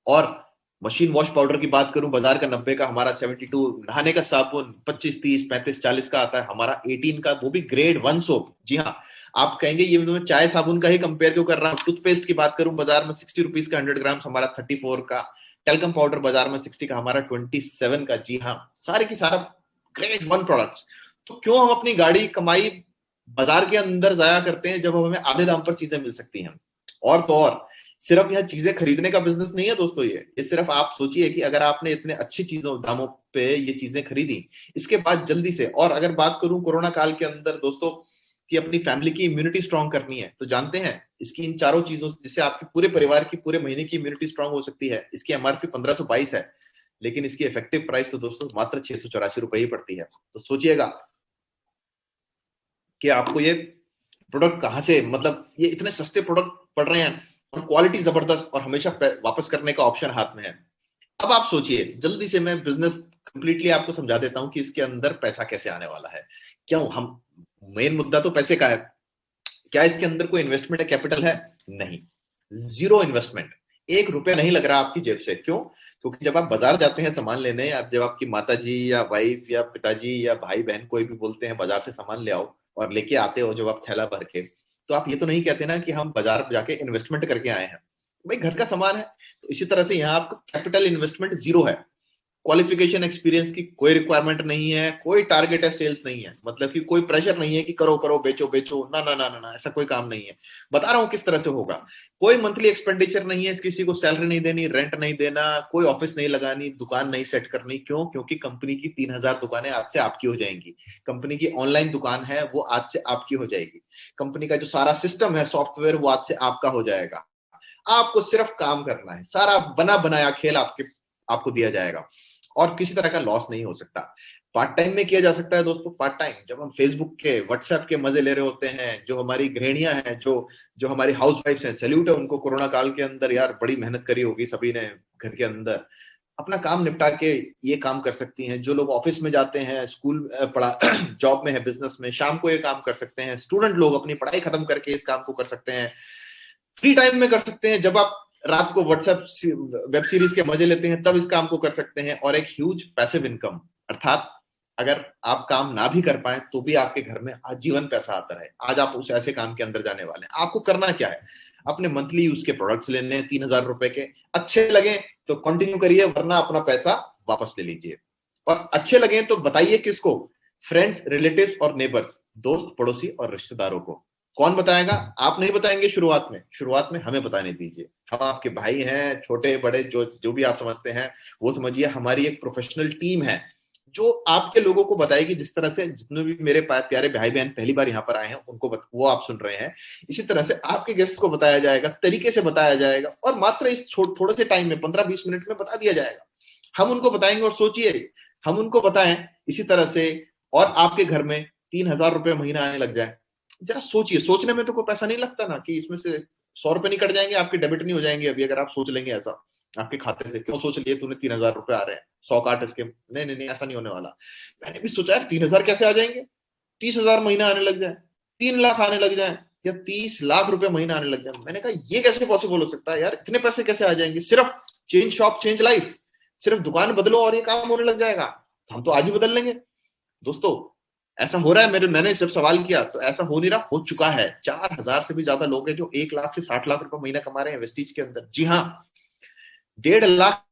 और मशीन वॉश पाउडर की बात करूं, बाजार का 90 का, हमारा 72। नहाने का साबुन 25, 30, 35, 40 का आता है, हमारा 18 का, वो भी ग्रेड 1 सोप। जी हाँ, आप कहेंगे ये मैं चाय साबुन का ही कंपेयर क्यों कर रहा हूँ, टूथपेस्ट की बात करूं बाजार में 60 रुपीज का 100 ग्राम हमारा 34 का, टेल्कम पाउडर बाजार में 60 का हमारा 27 का। जी हाँ, सारे की सारा ग्रेड वन प्रोडक्ट्स। तो क्यों हम अपनी गाड़ी कमाई बाजार के अंदर जाया करते हैं जब हमें आधे दाम पर चीजें मिल सकती हैं। और तो और सिर्फ यह चीजें खरीदने का बिजनेस नहीं है दोस्तों, ये सिर्फ आप सोचिए कि अगर आपने इतने अच्छी चीजों दामों पे ये चीजें खरीदी, इसके बाद जल्दी से, और अगर बात करूं कोरोना काल के अंदर दोस्तों कि अपनी फैमिली की इम्यूनिटी स्ट्रांग करनी है, तो जानते हैं इसकी इन चारों चीजों से जिससे आपके पूरे परिवार की पूरे महीने की इम्यूनिटी स्ट्रांग हो सकती है। इसकी एमआरपी 1522 है, लेकिन इसकी इफेक्टिव प्राइस तो दोस्तों मात्र 684 रुपए ही पड़ती है। तो सोचिएगा कि आपको ये प्रोडक्ट कहां से, मतलब ये इतने सस्ते प्रोडक्ट पड़ रहे हैं और क्वालिटी जबरदस्त और हमेशा वापस करने का ऑप्शन हाथ में है। अब आप सोचिए, जल्दी से मैं बिजनेस कंप्लीटली आपको समझा देता हूं कि इसके अंदर पैसा कैसे आने वाला है। क्यों, हम मेन मुद्दा तो पैसे का है। क्या इसके अंदर कोई इन्वेस्टमेंट है, कैपिटल है? नहीं, जीरो इन्वेस्टमेंट, 1 रुपया नहीं लग रहा आपकी जेब से। क्यों? क्योंकि जब आप बाजार जाते हैं सामान लेने, आप जब आपकी माता जी या वाइफ या पिताजी या भाई बहन कोई भी बोलते हैं बाजार से सामान ले आओ, और लेके आते हो जब आप थैला भर के, तो आप ये तो नहीं कहते ना कि हम बाजार जाके इन्वेस्टमेंट करके आए हैं। भाई घर का सामान है। तो इसी तरह से यहाँ आपका कैपिटल इन्वेस्टमेंट जीरो है। क्वालिफिकेशन एक्सपीरियंस की कोई रिक्वायरमेंट नहीं है, कोई टारगेट है सेल्स नहीं है, मतलब कि कोई प्रेशर नहीं है कि करो करो बेचो बेचो, ना ना ना ना ना, ऐसा कोई काम नहीं है। बता रहा हूं किस तरह से होगा। कोई मंथली एक्सपेंडिचर नहीं है, किसी को सैलरी नहीं देनी, रेंट नहीं देना, कोई ऑफिस नहीं लगानी, दुकान नहीं सेट करनी। क्यों? क्योंकि कंपनी की 3000 दुकानें आज से आपकी हो जाएंगी। कंपनी की ऑनलाइन दुकान है वो आज से आपकी हो जाएगी। कंपनी का जो सारा सिस्टम है, सॉफ्टवेयर, वो आज से आपका हो जाएगा। आपको सिर्फ काम करना है, सारा बना बनाया खेल आपको दिया जाएगा और किसी तरह का लॉस नहीं हो सकता। पार्ट टाइम में किया जा सकता है दोस्तों। पार्ट टाइम जब हम फेसबुक के, व्हाट्सएप के मजे ले रहे होते हैं, जो हमारी गृहिणियां हैं, जो हमारी हाउस वाइफ्स हैं, सैल्यूट है उनको। कोरोना काल के अंदर यार बड़ी मेहनत करी होगी सभी ने, घर के अंदर अपना काम निपटा के ये काम कर सकती हैं। जो लोग ऑफिस में जाते हैं, स्कूल पढ़ा जॉब में है, बिजनेस में, शाम को ये काम कर सकते हैं। स्टूडेंट लोग अपनी पढ़ाई खत्म करके इस काम को कर सकते हैं। फ्री टाइम में कर सकते हैं, जब आप रात को व्हाट्सएप वेब सीरीज के मजे लेते हैं तब इस काम को कर सकते हैं। और एक ह्यूज पैसिव इनकम, अर्थात अगर आप काम ना भी कर पाए तो भी आपके घर में आजीवन पैसा आता रहे। आज आप उस ऐसे काम के अंदर जाने वाले हैं। आपको करना क्या है, अपने मंथली यूज के प्रोडक्ट्स लेने हैं 3000 रुपए के। अच्छे लगे तो कंटिन्यू करिए, वरना अपना पैसा वापस ले लीजिए। और अच्छे लगे तो बताइए किसको? फ्रेंड्स, रिलेटिव्स और नेबर्स, दोस्त, पड़ोसी और रिश्तेदारों को। कौन बताएगा? आप नहीं बताएंगे शुरुआत में हमें बताने दीजिए। हम आपके भाई हैं, छोटे बड़े जो भी आप समझते हैं वो समझिए। हमारी एक प्रोफेशनल टीम है जो आपके लोगों को बताएगी। जिस तरह से जितने भी मेरे प्यारे भाई बहन पहली बार यहाँ पर आए हैं उनको वो आप सुन रहे हैं, इसी तरह से आपके गेस्ट को बताया जाएगा, तरीके से बताया जाएगा, और मात्र इस थोड़े से टाइम में 15-20 मिनट में बता दिया जाएगा। हम उनको बताएंगे और सोचिए हम उनको बताएं इसी तरह से, और आपके घर में 3000 रुपये महीना आने लग जाए। जरा सोचिए, सोचने में तो कोई पैसा नहीं लगता ना, कि इसमें से 100 रुपए नहीं कट जाएंगे, आपके डेबिट नहीं हो जाएंगे अभी, अगर आप सोच लेंगे ऐसा आपके खाते से। क्यों सोच लिए तूने 3000 रुपए आ रहे हैं, 100 काट इसके? नहीं नहीं नहीं, ऐसा नहीं होने वाला। मैंने भी सोचा यार 3000 कैसे आ जाएंगे, 30,000 महीना आने लग जाए, 3 लाख आने लग जाए, या 30 लाख रुपए महीना आने लग जाए। मैंने कहा ये कैसे पॉसिबल हो सकता है यार, इतने पैसे कैसे आ जाएंगे? सिर्फ चेंज शॉप चेंज लाइफ, सिर्फ दुकान बदलो और ये काम होने लग जाएगा। हम तो आज ही बदल लेंगे। दोस्तों ऐसा हो रहा है, मैंने जब सवाल किया तो ऐसा हो नहीं रहा, हो चुका है। 4000 से भी ज्यादा लोग हैं जो 1 लाख से 60 लाख रुपए महीना कमा रहे हैं वेस्टीज के अंदर। जी हाँ, 1.5 लाख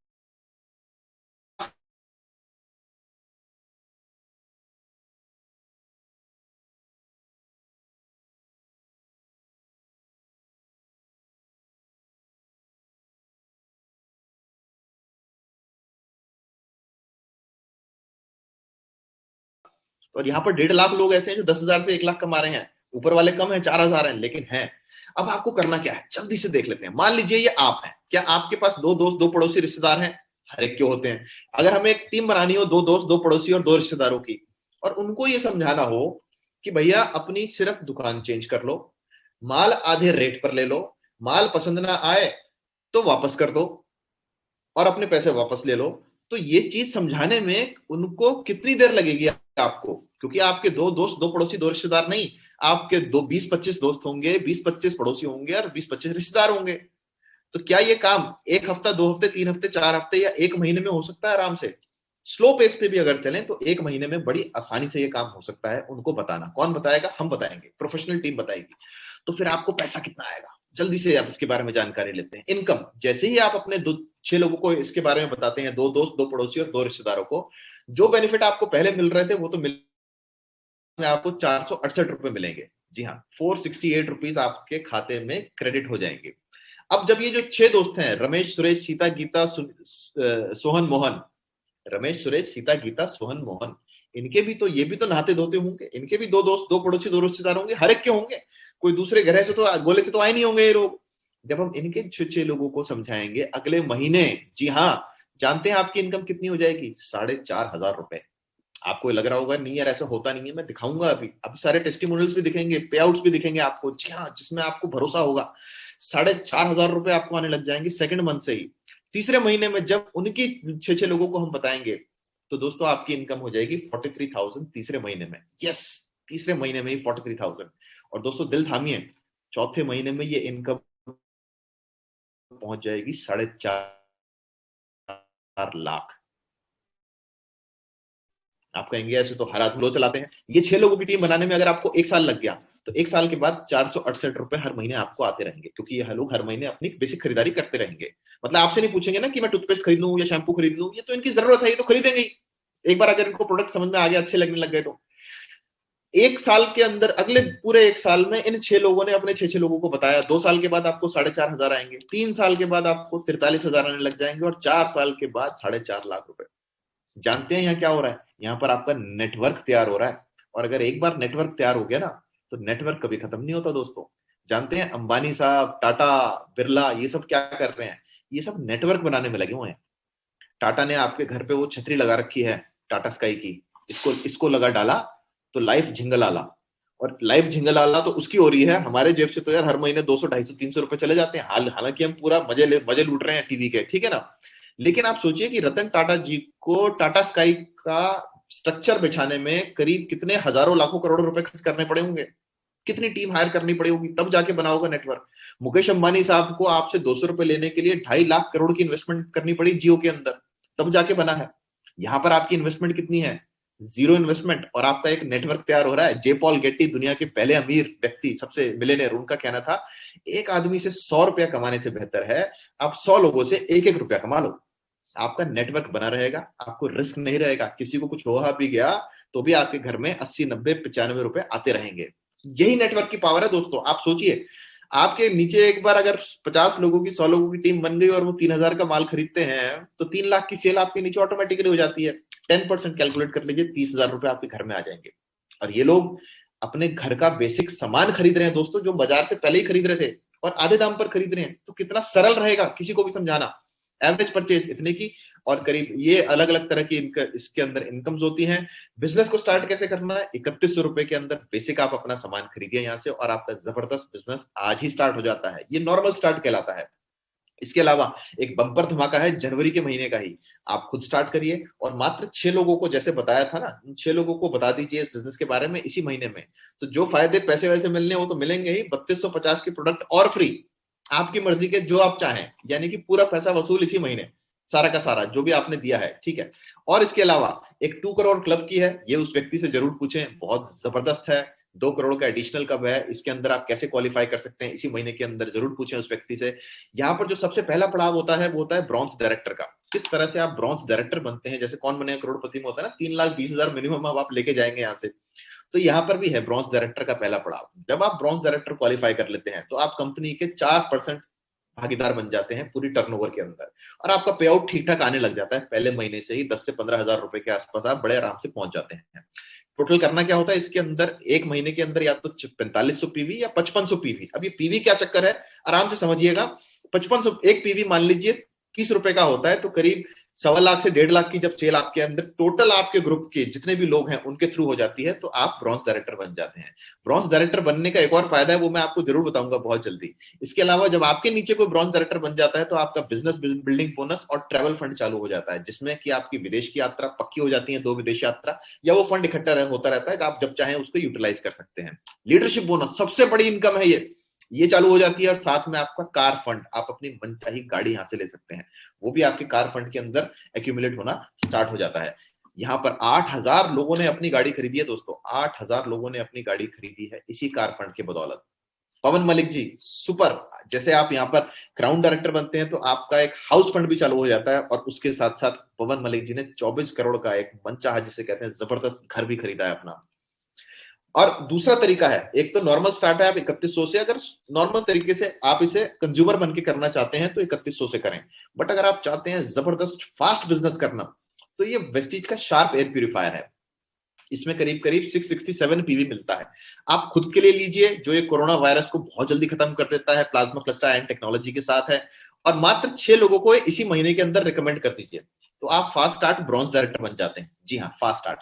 और यहाँ पर 1.5 लाख लोग ऐसे हैं जो 10,000 से 1 लाख कमा रहे हैं। ऊपर वाले कम है, 4000 हैं, लेकिन हैं। अब आपको करना क्या है, जल्दी से देख लेते हैं। मान लीजिए ये आप हैं, क्या आपके पास 2 दोस्त, 2 पड़ोसी, रिश्तेदार हैं? हर एक के होते हैं। अगर हमें एक टीम बनानी हो, 2 दोस्त, 2 पड़ोसी और 2 रिश्तेदारों की, और उनको ये समझाना हो कि भैया अपनी सिर्फ दुकान चेंज कर लो, माल आधे रेट पर ले लो, माल पसंद ना आए तो वापस कर दो और अपने पैसे वापस ले लो, तो ये चीज समझाने में उनको कितनी देर लगेगी आपको? क्योंकि आपके 2 दोस्त, 2 पड़ोसी, 2 रिश्तेदार नहीं, आपके 20-25 दोस्त होंगे, 20-25 पड़ोसी होंगे और 20-25 रिश्तेदार होंगे। तो क्या ये काम 1 हफ्ता, 2 हफ्ते, 3 हफ्ते, 4 हफ्ते या 1 महीने में हो सकता है आराम से? स्लो पेस पे भी अगर चलें तो 1 महीने में बड़ी आसानी से ये काम हो सकता है। उनको बताना, कौन बताएगा? हम बताएंगे, प्रोफेशनल टीम बताएगी। तो फिर आपको पैसा कितना आएगा, जल्दी से आप इसके बारे में जानकारी लेते हैं। इनकम, जैसे ही आप अपने 6 लोगों को इसके बारे में बताते हैं, 2 दोस्त, 2 पड़ोसी और 2 रिश्तेदारों को, जो बेनिफिट आपको पहले मिल रहे थे वो तो में आपको 468 रुपए मिलेंगे। जी हाँ, 468 रुपीज आपके खाते में क्रेडिट हो जाएंगे। अब जब ये जो 6 दोस्त हैं, रमेश, सुरेश, सीता, गीता, सोहन, मोहन, रमेश, सुरेश, सीता, गीता, सोहन, मोहन, इनके भी तो, ये भी तो नहाते धोते होंगे, इनके भी 2 दोस्त, 2 पड़ोसी, 2 रिश्तेदार होंगे, हर एक के होंगे। कोई दूसरे ग्रह से तो, गोले से तो आए नहीं होंगे ये लोग। जब हम इनके 6 लोगों को समझाएंगे अगले महीने, जी हाँ, जानते हैं आपकी इनकम कितनी हो जाएगी? 4,500 रुपए। आपको लग रहा होगा नहीं यार ऐसा होता नहीं है, मैं दिखाऊंगा अभी सारे टेस्टिमोनियल्स भी दिखेंगे, पे आउट्स भी दिखेंगे आपको, जी हाँ, जिसमें आपको भरोसा होगा। 4,500 रुपए आपको आने लग जाएंगे सेकंड मंथ से ही। तीसरे महीने में जब उनकी 6 लोगों को हम बताएंगे, तो दोस्तों आपकी इनकम हो जाएगी 43,000 तीसरे महीने में। यस, तीसरे महीने में ही 43,000। और दोस्तों दिल थामिए, चौथे महीने में ये इनकम पहुंच जाएगी 4.5 लाख। आप कहेंगे ऐसे तो हर आदमी लो चलाते हैं। ये 6 लोगों की टीम बनाने में अगर आपको 1 साल लग गया, तो 1 साल के बाद 468 रुपए हर महीने आपको आते रहेंगे, क्योंकि ये लोग हर महीने अपनी बेसिक खरीदारी करते रहेंगे। मतलब आपसे नहीं पूछेंगे ना कि मैं टूथपेस्ट खरीद लूं या शैम्पू खरीद लूं, ये तो इनकी जरूरत है, ये तो खरीदेंगे ही। एक बार अगर इनको प्रोडक्ट समझ में आ गया, अच्छे लगने लग गए, तो 1 साल के अंदर, अगले पूरे 1 साल में इन 6 लोगों ने अपने 6 लोगों को बताया। 2 साल के बाद आपको 4,500 आएंगे, 3 साल के बाद आपको 43,000 आने लग जाएंगे, और 4 साल के बाद 4.5 लाख रुपए। जानते हैं यहाँ क्या हो रहा है? यहाँ पर आपका नेटवर्क तैयार हो रहा है। और अगर एक बार नेटवर्क तैयार हो गया ना, तो नेटवर्क कभी खत्म नहीं होता दोस्तों। जानते हैं अंबानी साहब, टाटा, बिरला, ये सब क्या कर रहे हैं? ये सब नेटवर्क बनाने में लगे हुए हैं। टाटा ने आपके घर पे वो छतरी लगा रखी है टाटा स्काई की, इसको लगा डाला तो लाइफ झिंगलाला। और लाइफ झिंगलाला तो उसकी हो रही है, हमारे जेब से तो यार हर महीने 200, 250, 300 रुपए चले जाते हैं। हालांकि हम पूरा मजे लूट रहे हैं टीवी के, ठीक है ना। लेकिन आप सोचिए कि रतन टाटा जी को टाटा स्काई का स्ट्रक्चर बिछाने में करीब कितने हजारों लाखों करोड़ों रुपए खर्च करने पड़े होंगे, कितनी टीम हायर करनी पड़ी होगी, तब जाके बना होगा नेटवर्क। मुकेश अंबानी साहब को आपसे 200 रुपए लेने के लिए 2.5 लाख करोड़ की इन्वेस्टमेंट करनी पड़ी जियो के अंदर, तब जाके बना है। यहां पर आपकी इन्वेस्टमेंट कितनी है? 0 इन्वेस्टमेंट, और आपका एक नेटवर्क तैयार हो रहा है। जे पॉल गेट्टी, दुनिया के पहले अमीर व्यक्ति, सबसे मिलियनेयर, उनका कहना था एक आदमी से 100 रुपया कमाने से बेहतर है आप 100 लोगों से 1-1 रुपया कमा लो। आपका नेटवर्क बना रहेगा, आपको रिस्क नहीं रहेगा, किसी को कुछ हो भी गया तो भी आपके घर में 80, 90, 95 रुपए आते रहेंगे। यही नेटवर्क की पावर है दोस्तों। आप सोचिए, आपके नीचे एक बार अगर 50 लोगों की, 100 लोगों की टीम बन गई और वो 3,000 का माल खरीदते हैं, तो 3 लाख की सेल आपके नीचे ऑटोमेटिकली हो जाती है। 10% कैलकुलेट कर लीजिए, 30,000 रुपए आपके घर में आ जाएंगे। और ये लोग अपने घर का बेसिक सामान खरीद रहे हैं दोस्तों, जो बाजार से पहले ही खरीद रहे थे, और आधे दाम पर खरीद रहे हैं। तो कितना सरल रहेगा किसी को भी समझाना। एवरेज परचेज इतने की, और करीब ये अलग अलग तरह की इसके अंदर इनकम्स होती हैं। बिजनेस को स्टार्ट कैसे करना है? 3100 रुपए के अंदर बेसिक आप अपना सामान खरीदिए यहाँ से, और आपका जबरदस्त बिजनेस आज ही स्टार्ट हो जाता है। ये नॉर्मल स्टार्ट कहलाता है। इसके अलावा एक बम्पर धमाका है जनवरी के महीने का ही, आप खुद स्टार्ट करिए, और मात्र 6 लोगों को, जैसे बताया था ना, 6 लोगों को बता दीजिए इस बिजनेस के बारे में इसी महीने में। तो जो फायदे पैसे वैसे मिलने वो तो मिलेंगे ही, 3250 के प्रोडक्ट और फ्री, आपकी मर्जी के जो आप चाहें, यानी कि पूरा पैसा वसूल इसी महीने, सारा का सारा जो भी आपने दिया है, ठीक है। और इसके अलावा एक 2 करोड़ क्लब की है, ये उस व्यक्ति से जरूर पूछें, बहुत जबरदस्त है। 2 करोड़ का एडिशनल कब है, इसके अंदर आप कैसे क्वालिफाई कर सकते हैं, इसी महीने के अंदर जरूर पूछें उस व्यक्ति से। यहाँ पर जो सबसे पहला पड़ाव होता है वो होता है ब्रॉन्ज डायरेक्टर का। किस तरह से आप ब्रॉन्ज डायरेक्टर बनते हैं, जैसे कौन बनेगा करोड़पति में होता है ना, 3,20,000 मिनिमम आप लेके जाएंगे यहाँ से। तो यहाँ पर भी है ब्रॉन्ज डायरेक्टर का पहला पड़ाव। जब आप ब्रॉन्ज डायरेक्टर क्वालिफाई कर लेते हैं, तो आप कंपनी के 4% भागीदार बन जाते हैं पूरी टर्नओवर के अंदर, और आपका पे आउट ठीक ठाक आने लग जाता है। पहले महीने से ही 10 से 15,000 रुपए के आसपास आप बड़े आराम से पहुंच जाते हैं। टोटल करना क्या होता है इसके अंदर, एक महीने के अंदर या तो 4500 पीवी या 5500 पीवी। अब ये पीवी क्या चक्कर है, आराम से समझिएगा। 5500 एक पीवी मान लीजिए 30 रुपए का होता है, तो करीब 1.25 लाख से 1.5 लाख की जब सेल आपके अंदर टोटल आपके ग्रुप के जितने भी लोग हैं उनके थ्रू हो जाती है, तो आप ब्रॉन्ज डायरेक्टर बन जाते हैं। ब्रॉन्ज डायरेक्टर बनने का एक और फायदा है, वो मैं आपको जरूर बताऊंगा बहुत जल्दी। इसके अलावा जब आपके नीचे कोई ब्रॉन्ज डायरेक्टर बन जाता है, तो आपका बिजनेस बिल्डिंग बोनस और ट्रैवल फंड चालू हो जाता है, जिसमें कि आपकी विदेश की यात्रा पक्की हो जाती है, 2 विदेश यात्रा, या वो फंड इकट्ठा होता रहता है कि आप जब चाहें उसको यूटिलाइज कर सकते हैं। लीडरशिप बोनस सबसे बड़ी इनकम है, ये चालू हो जाती है, और साथ में आपका कार फंड, आप अपनी मनचाही गाड़ी यहां से ले सकते हैं। वो भी आपके कार फंड के अंदर एक्यूमुलेट होना स्टार्ट हो जाता है। यहाँ पर 8,000 लोगों ने अपनी गाड़ी खरीदी है दोस्तों, 8,000 लोगों ने अपनी गाड़ी खरीदी है इसी कार फंड के बदौलत। पवन मलिक जी सुपर, जैसे आप यहाँ पर क्राउन डायरेक्टर बनते हैं तो आपका एक हाउस फंड भी चालू हो जाता है, और उसके साथ साथ पवन मलिक जी ने 24 करोड़ का एक मनचाहा जिसे कहते हैं जबरदस्त घर भी खरीदा है अपना। और दूसरा तरीका है, एक तो नॉर्मल स्टार्ट है आप 3100 से, अगर नॉर्मल तरीके से आप इसे कंज्यूमर बन के करना चाहते हैं तो 3100 से करें, बट अगर आप चाहते हैं जबरदस्त फास्ट बिजनेस करना तो ये वेस्टीज का शार्प एयर प्यूरिफायर है। इसमें करीब करीब 667 पीवी मिलता है। आप खुद के लिए लीजिए, जो ये कोरोना वायरस को बहुत जल्दी खत्म कर देता है, प्लाज्मा क्लस्टर आयन टेक्नोलॉजी के साथ है, और मात्र 6 लोगों को इसी महीने के अंदर रिकमेंड कर दीजिए, तो आप फास्ट स्टार्ट ब्रॉन्ज डायरेक्टर बन जाते हैं। जी हाँ, फास्ट स्टार्ट।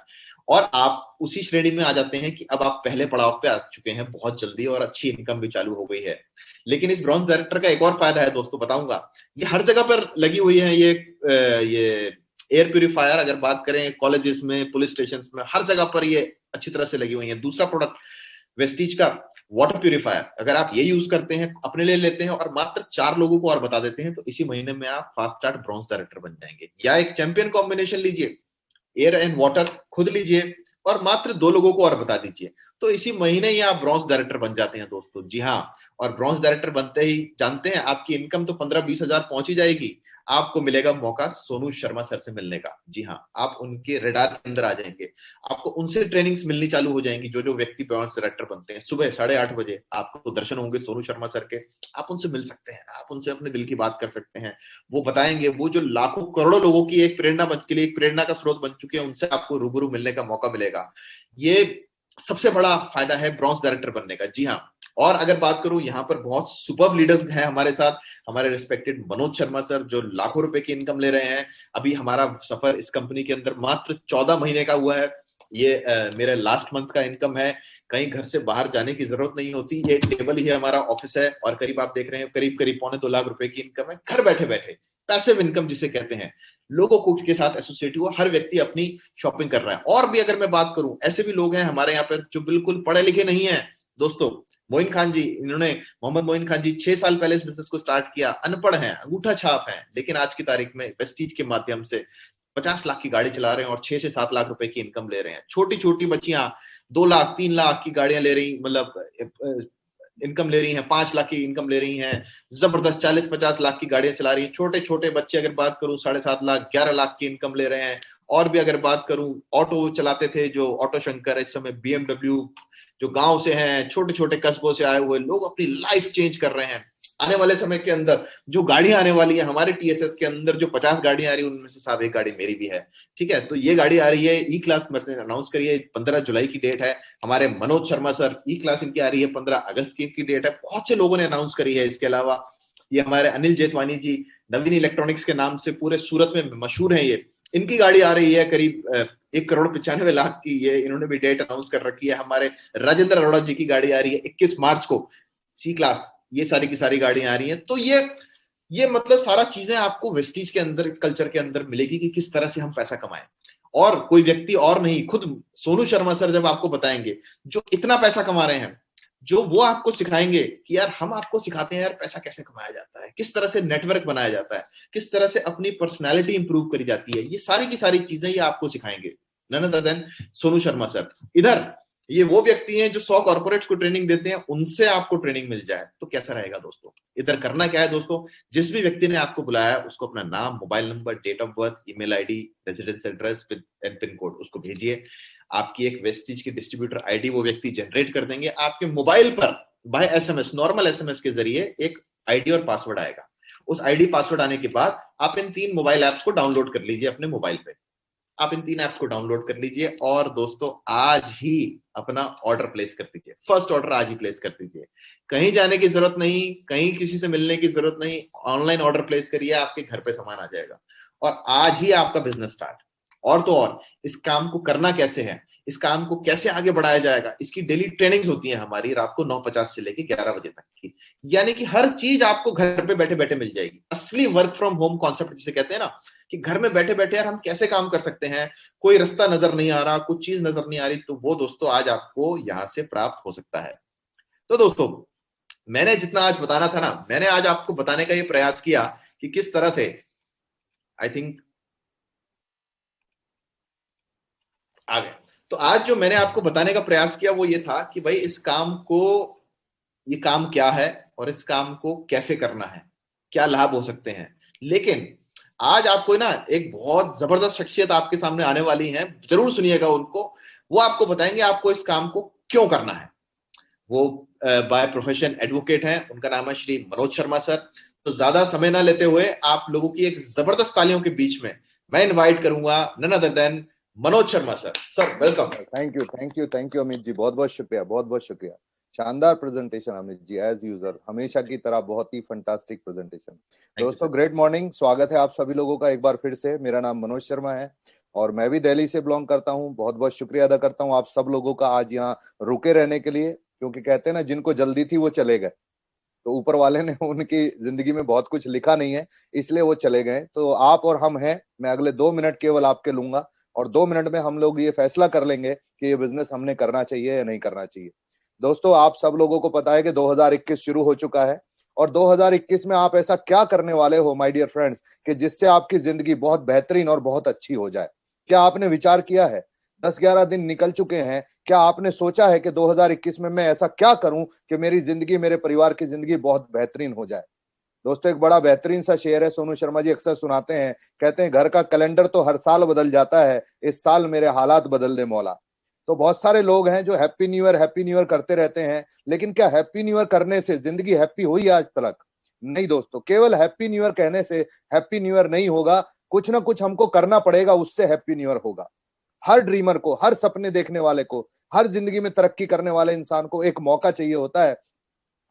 और आप उसी श्रेणी में आ जाते हैं कि अब आप पहले पड़ाव पे आ चुके हैं बहुत जल्दी, और अच्छी इनकम भी चालू हो गई है। लेकिन इस ब्रॉन्ज डायरेक्टर का एक और फायदा है दोस्तों, बताऊंगा। ये हर जगह पर लगी हुई है, ये एयर प्यूरिफायर, अगर बात करें कॉलेजेस में, पुलिस स्टेशन में, हर जगह पर ये अच्छी तरह से लगी हुई है। दूसरा प्रोडक्ट वेस्टीज का वाटर प्यूरिफायर, अगर आप ये यूज करते हैं, अपने लिए लेते हैं और मात्र 4 लोगों को और बता देते हैं, तो इसी महीने में आप फास्ट स्टार्ट ब्रॉन्ज डायरेक्टर बन जाएंगे। या एक चैंपियन कॉम्बिनेशन लीजिए, एयर एंड वाटर खुद लीजिए और मात्र 2 लोगों को और बता दीजिए, तो इसी महीने ही आप ब्रॉन्ज डायरेक्टर बन जाते हैं दोस्तों। जी हाँ, और ब्रॉन्ज डायरेक्टर बनते ही जानते हैं आपकी इनकम तो 15-20 हजार पहुंच ही जाएगी। आपको मिलेगा मौका सोनू शर्मा सर से मिलने का। जी हाँ, आप उनके रडार के अंदर आ जाएंगे, आपको उनसे ट्रेनिंग्स मिलनी चालू हो जाएंगी। जो व्यक्ति ब्रॉन्ज डायरेक्टर बनते हैं, सुबह 8:30 बजे आपको दर्शन होंगे सोनू शर्मा सर के। आप उनसे मिल सकते हैं, आप उनसे अपने दिल की बात कर सकते हैं। वो बताएंगे, वो जो लाखों करोड़ों लोगों की एक प्रेरणा के लिए एक प्रेरणा का स्रोत बन चुके हैं, उनसे आपको रूबरू मिलने का मौका मिलेगा। ये सबसे बड़ा फायदा है ब्रॉन्ज डायरेक्टर बनने का। जी हाँ, और अगर बात करूं, यहाँ पर बहुत सुपर्ब लीडर्स हैं हमारे साथ, हमारे रिस्पेक्टेड मनोज शर्मा सर, जो लाखों रुपए की इनकम ले रहे हैं। अभी हमारा सफर इस कंपनी के अंदर मात्र 14 महीने का हुआ है। ये मेरे लास्ट मंथ का इनकम है, कहीं घर से बाहर जाने की जरूरत नहीं होती। ये टेबल ही हमारा ऑफिस है, और करीब आप देख रहे हैं करीब करीब 2.25 लाख रुपए की इनकम है, घर बैठे बैठे। पैसिव इनकम जिसे कहते हैं, लोगों को के साथ एसोसिएट हुआ, हर व्यक्ति अपनी शॉपिंग कर रहा है। और भी अगर मैं बात करूं, ऐसे भी लोग हैं हमारे यहाँ पर जो बिल्कुल पढ़े लिखे नहीं है दोस्तों। मोइन खान जी, इन्होंने, मोहम्मद मोइन खान जी 6 साल पहले इस बिजनेस को स्टार्ट किया, अनपढ़ हैं, अंगूठा छाप हैं, लेकिन आज की तारीख में वेस्टीज के माध्यम से 50 लाख की गाड़ी चला रहे हैं और 6 से 7 लाख रुपए की इनकम ले रहे हैं। छोटी छोटी बच्चियां 2 लाख 3 लाख की गाड़ियां ले रही, मतलब इनकम ले रही हैं, 5 लाख की इनकम ले रही हैं, जबरदस्त 40-50 लाख की गाड़ियां चला रही हैं। छोटे छोटे बच्चे अगर बात करूं 7.5 लाख 11 लाख की इनकम ले रहे हैं। और भी अगर बात करूं, ऑटो चलाते थे जो ऑटो शंकर, इस समय BMW, जो गांव से हैं, छोटे छोटे कस्बों से आए हुए लोग अपनी लाइफ चेंज कर रहे हैं। आने वाले समय के अंदर जो गाड़ियां आने वाली है हमारे TSS के अंदर, जो 50 गाड़ियां आ रही है, उनमें से साहब एक गाड़ी मेरी भी है। ठीक है, तो ये गाड़ी आ रही है, ई क्लास मर्सिडीज अनाउंस करी है, 15 जुलाई की डेट है। हमारे मनोज शर्मा सर, ई क्लास इनकी आ रही है, 15 अगस्त की डेट है। बहुत से लोगों ने अनाउंस करी है। इसके अलावा ये हमारे अनिल जेतवानी जी, नवीन इलेक्ट्रॉनिक्स के नाम से पूरे सूरत में मशहूर है, ये इनकी गाड़ी आ रही है करीब 1,95,00,000 की, ये इन्होंने भी डेट अनाउंस कर रखी है। हमारे राजेंद्र अरोड़ा जी की गाड़ी आ रही है 21 मार्च को, सी क्लास। ये सारी की सारी गाड़ियां आ रही हैं। तो ये मतलब सारा चीजें आपको वेस्टीज के अंदर, कल्चर के अंदर मिलेगी कि किस तरह से हम पैसा कमाएं। और कोई व्यक्ति और नहीं, खुद सोनू शर्मा सर जब आपको बताएंगे, जो इतना पैसा कमा रहे हैं, जो वो आपको सिखाएंगे कि यार हम आपको सिखाते हैं यार पैसा कैसे कमाया जाता है, किस तरह से नेटवर्क बनाया जाता है, किस तरह से अपनी पर्सनैलिटी इंप्रूव करी जाती है। ये सारी की सारी चीजें ये आपको सिखाएंगे, none other than Sonu Sharma sir. इधर ये वो व्यक्ति हैं जो 100 कॉर्पोरेट्स को ट्रेनिंग देते हैं, उनसे आपको ट्रेनिंग मिल जाए तो कैसा रहेगा दोस्तों। इधर करना क्या है दोस्तों, जिस भी व्यक्ति ने आपको बुलाया उसको अपना नाम, mobile number, date of birth, email ID, residence address and pin code उसको भेजिए। आपकी एक वेस्टीज की डिस्ट्रीब्यूटर आईडी वो व्यक्ति जनरेट कर देंगे। आपके मोबाइल पर बाय SMS, नॉर्मल SMS के जरिए एक आईडी और पासवर्ड आएगा। उस आईडी पासवर्ड आने के बाद आप इन 3 मोबाइल ऐप्स को डाउनलोड कर लीजिए अपने मोबाइल पे। आप इन 3 ऐप्स को डाउनलोड कर लीजिए और दोस्तों आज ही अपना ऑर्डर प्लेस कर दीजिए। फर्स्ट ऑर्डर आज ही प्लेस कर दीजिए। कहीं जाने की जरूरत नहीं, कहीं किसी से मिलने की जरूरत नहीं, ऑनलाइन ऑर्डर प्लेस करिए, आपके घर पे सामान आ जाएगा और आज ही आपका बिजनेस स्टार्ट। और तो और इस काम को करना कैसे है, इस काम को कैसे आगे बढ़ाया जाएगा, इसकी डेली ट्रेनिंग्स होती है हमारी रात को 9:50 से लेके 11 बजे तक की। यानी कि हर चीज आपको घर पे बैठे बैठे मिल जाएगी। असली वर्क फ्रॉम होम कॉन्सेप्ट जिसे कहते हैं ना, कि घर में बैठे बैठे यार हम कैसे काम कर सकते हैं, कोई रास्ता नजर नहीं आ रहा, कुछ चीज नजर नहीं आ रही, तो वो दोस्तों आज आपको यहां से प्राप्त हो सकता है। तो दोस्तों मैंने जितना आज बताना था ना, मैंने आज आपको बताने का ये प्रयास किया कि किस तरह से आई थिंक आ गए। तो आज जो मैंने आपको बताने का प्रयास किया वो ये था कि भाई इस काम को, ये काम क्या है और इस काम को कैसे करना है, क्या लाभ हो सकते हैं। लेकिन आज आपको ना एक बहुत जबरदस्त शख्सियत आपके सामने आने वाली है, जरूर सुनिएगा उनको। वो आपको बताएंगे आपको इस काम को क्यों करना है। वो बाय प्रोफेशन एडवोकेट हैं, उनका नाम है श्री मनोज शर्मा सर। तो ज्यादा समय ना लेते हुए आप लोगों की एक जबरदस्त तालियों के बीच में मैं इनवाइट करूंगा none other than Manoj Sharma sir. Sir welcome. Thank you Amit ji, बहुत बहुत शुक्रिया, बहुत बहुत शुक्रिया। शानदार presentation Amit ji, as user, हमेशा की तरह बहुत ही फंटास्टिक प्रेजेंटेशन। दोस्तों ग्रेट मॉर्निंग, स्वागत है आप सभी लोगों का एक बार फिर से। मेरा नाम मनोज शर्मा है और मैं भी दिल्ली से बिलोंग करता हूं। बहुत बहुत शुक्रिया अदा करता हूं आप सब लोगों का आज यहाँ रुके रहने के लिए, क्योंकि कहते हैं ना जिनको जल्दी थी वो चले गए, तो ऊपर वाले ने उनकी जिंदगी में बहुत कुछ लिखा नहीं है इसलिए वो चले गए। तो आप और हम हैं, मैं अगले 2 मिनट केवल आपके लूंगा और 2 मिनट में हम लोग ये फैसला कर लेंगे कि ये बिजनेस हमने करना चाहिए या नहीं करना चाहिए। दोस्तों आप सब लोगों को पता है कि 2021 शुरू हो चुका है और 2021 में आप ऐसा क्या करने वाले हो माय डियर फ्रेंड्स कि जिससे आपकी जिंदगी बहुत बेहतरीन और बहुत अच्छी हो जाए। क्या आपने विचार किया है? 10-11 दिन निकल चुके हैं, क्या आपने सोचा है कि 2021 में मैं ऐसा क्या करूं कि मेरी जिंदगी, मेरे परिवार की जिंदगी बहुत बेहतरीन हो जाए। दोस्तों एक बड़ा बेहतरीन सा शेर है, सोनू शर्मा जी अक्सर सुनाते हैं, कहते हैं घर का कैलेंडर तो हर साल बदल जाता है, इस साल मेरे हालात बदल दे मौला। तो बहुत सारे लोग हैं जो हैप्पी न्यू ईयर करते रहते हैं, लेकिन क्या हैप्पी न्यू ईयर करने से जिंदगी हैप्पी हुई आज तक? नहीं दोस्तों, केवल हैप्पी न्यू ईयर कहने से हैप्पी न्यू ईयर नहीं होगा, कुछ ना कुछ हमको करना पड़ेगा, उससे हैप्पी न्यू ईयर होगा। हर ड्रीमर को, हर सपने देखने वाले को, हर जिंदगी में तरक्की करने वाले इंसान को एक मौका चाहिए होता है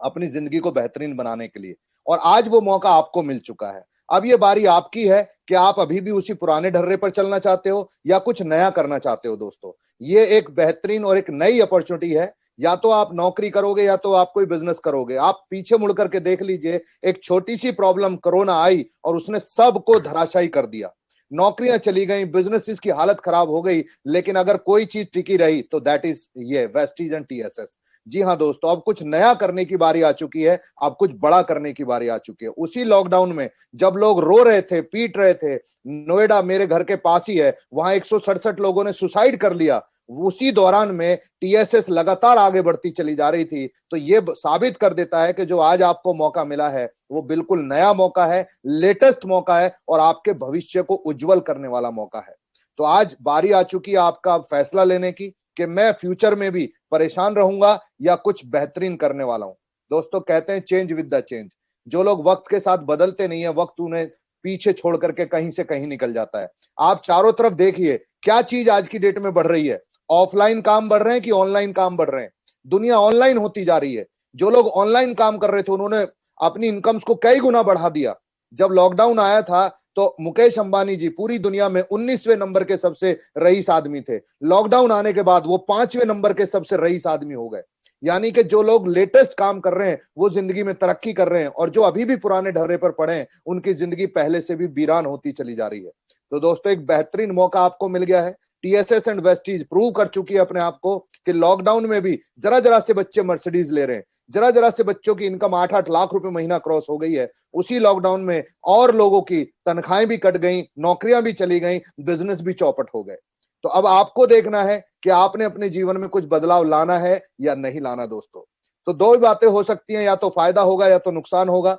अपनी जिंदगी को बेहतरीन बनाने के लिए, और आज वो मौका आपको मिल चुका है। अब ये बारी आपकी है कि आप अभी भी उसी पुराने ढर्रे पर चलना चाहते हो या कुछ नया करना चाहते हो। दोस्तों ये एक बेहतरीन और एक नई अपॉर्चुनिटी है, या तो आप नौकरी करोगे या तो आप कोई बिजनेस करोगे। आप पीछे मुड़ करके देख लीजिए, एक छोटी सी प्रॉब्लम कोरोना आई और उसने सबको धराशायी कर दिया। नौकरियां चली गई, बिजनेसेस की हालत खराब हो गई, लेकिन अगर कोई चीज टिकी रही तो दैट इज ये वेस्टीज एंड टीएसएस। जी हाँ दोस्तों, अब कुछ नया करने की बारी आ चुकी है, अब कुछ बड़ा करने की बारी आ चुकी है। उसी लॉकडाउन में जब लोग रो रहे थे, पीट रहे थे, नोएडा मेरे घर के पास ही है, वहां 167 लोगों ने सुसाइड कर लिया, उसी दौरान में टीएसएस लगातार आगे बढ़ती चली जा रही थी। तो ये साबित कर देता है कि जो आज आपको मौका मिला है वो बिल्कुल नया मौका है, लेटेस्ट मौका है और आपके भविष्य को उज्जवल करने वाला मौका है। तो आज बारी आ चुकी है आपका फैसला लेने की कि मैं फ्यूचर में भी परेशान रहूंगा या कुछ बेहतरीन करने वाला हूं। दोस्तों कहते हैं चेंज विद द चेंज। जो लोग वक्त के साथ बदलते नहीं है, वक्त उन्हें पीछे छोड़ करके कहीं से कहीं निकल जाता है। आप चारों तरफ देखिए, क्या चीज आज की डेट में बढ़ रही है? ऑफलाइन काम बढ़ रहे हैं कि ऑनलाइन काम बढ़ रहे हैं? दुनिया ऑनलाइन होती जा रही है। जो लोग ऑनलाइन काम कर रहे थे उन्होंने अपनी इनकम्स को कई गुना बढ़ा दिया। जब लॉकडाउन आया था तो मुकेश अंबानी जी पूरी दुनिया में 19वें नंबर के सबसे रईस आदमी थे, लॉकडाउन आने के बाद वो 5वें नंबर के सबसे रईस आदमी हो गए। यानी कि जो लोग लेटेस्ट काम कर रहे हैं वो जिंदगी में तरक्की कर रहे हैं, और जो अभी भी पुराने ढर्रे पर पड़े हैं उनकी जिंदगी पहले से भी वीरान होती चली जा रही है। तो दोस्तों एक बेहतरीन मौका आपको मिल गया है। टीएसएस एंड वेस्टीज प्रूव कर चुकी है अपने आप को कि लॉकडाउन में भी जरा जरा से बच्चे मर्सिडीज ले रहे हैं, जरा जरा से बच्चों की इनकम 8-8 लाख रुपए महीना क्रॉस हो गई है। उसी लॉकडाउन में और लोगों की तनख्वाहें भी कट गई, नौकरियां भी चली गई, बिजनेस भी चौपट हो गए। तो अब आपको देखना है कि आपने अपने जीवन में कुछ बदलाव लाना है या नहीं लाना। दोस्तों तो दो ही बातें हो सकती हैं, या तो फायदा होगा या तो नुकसान होगा।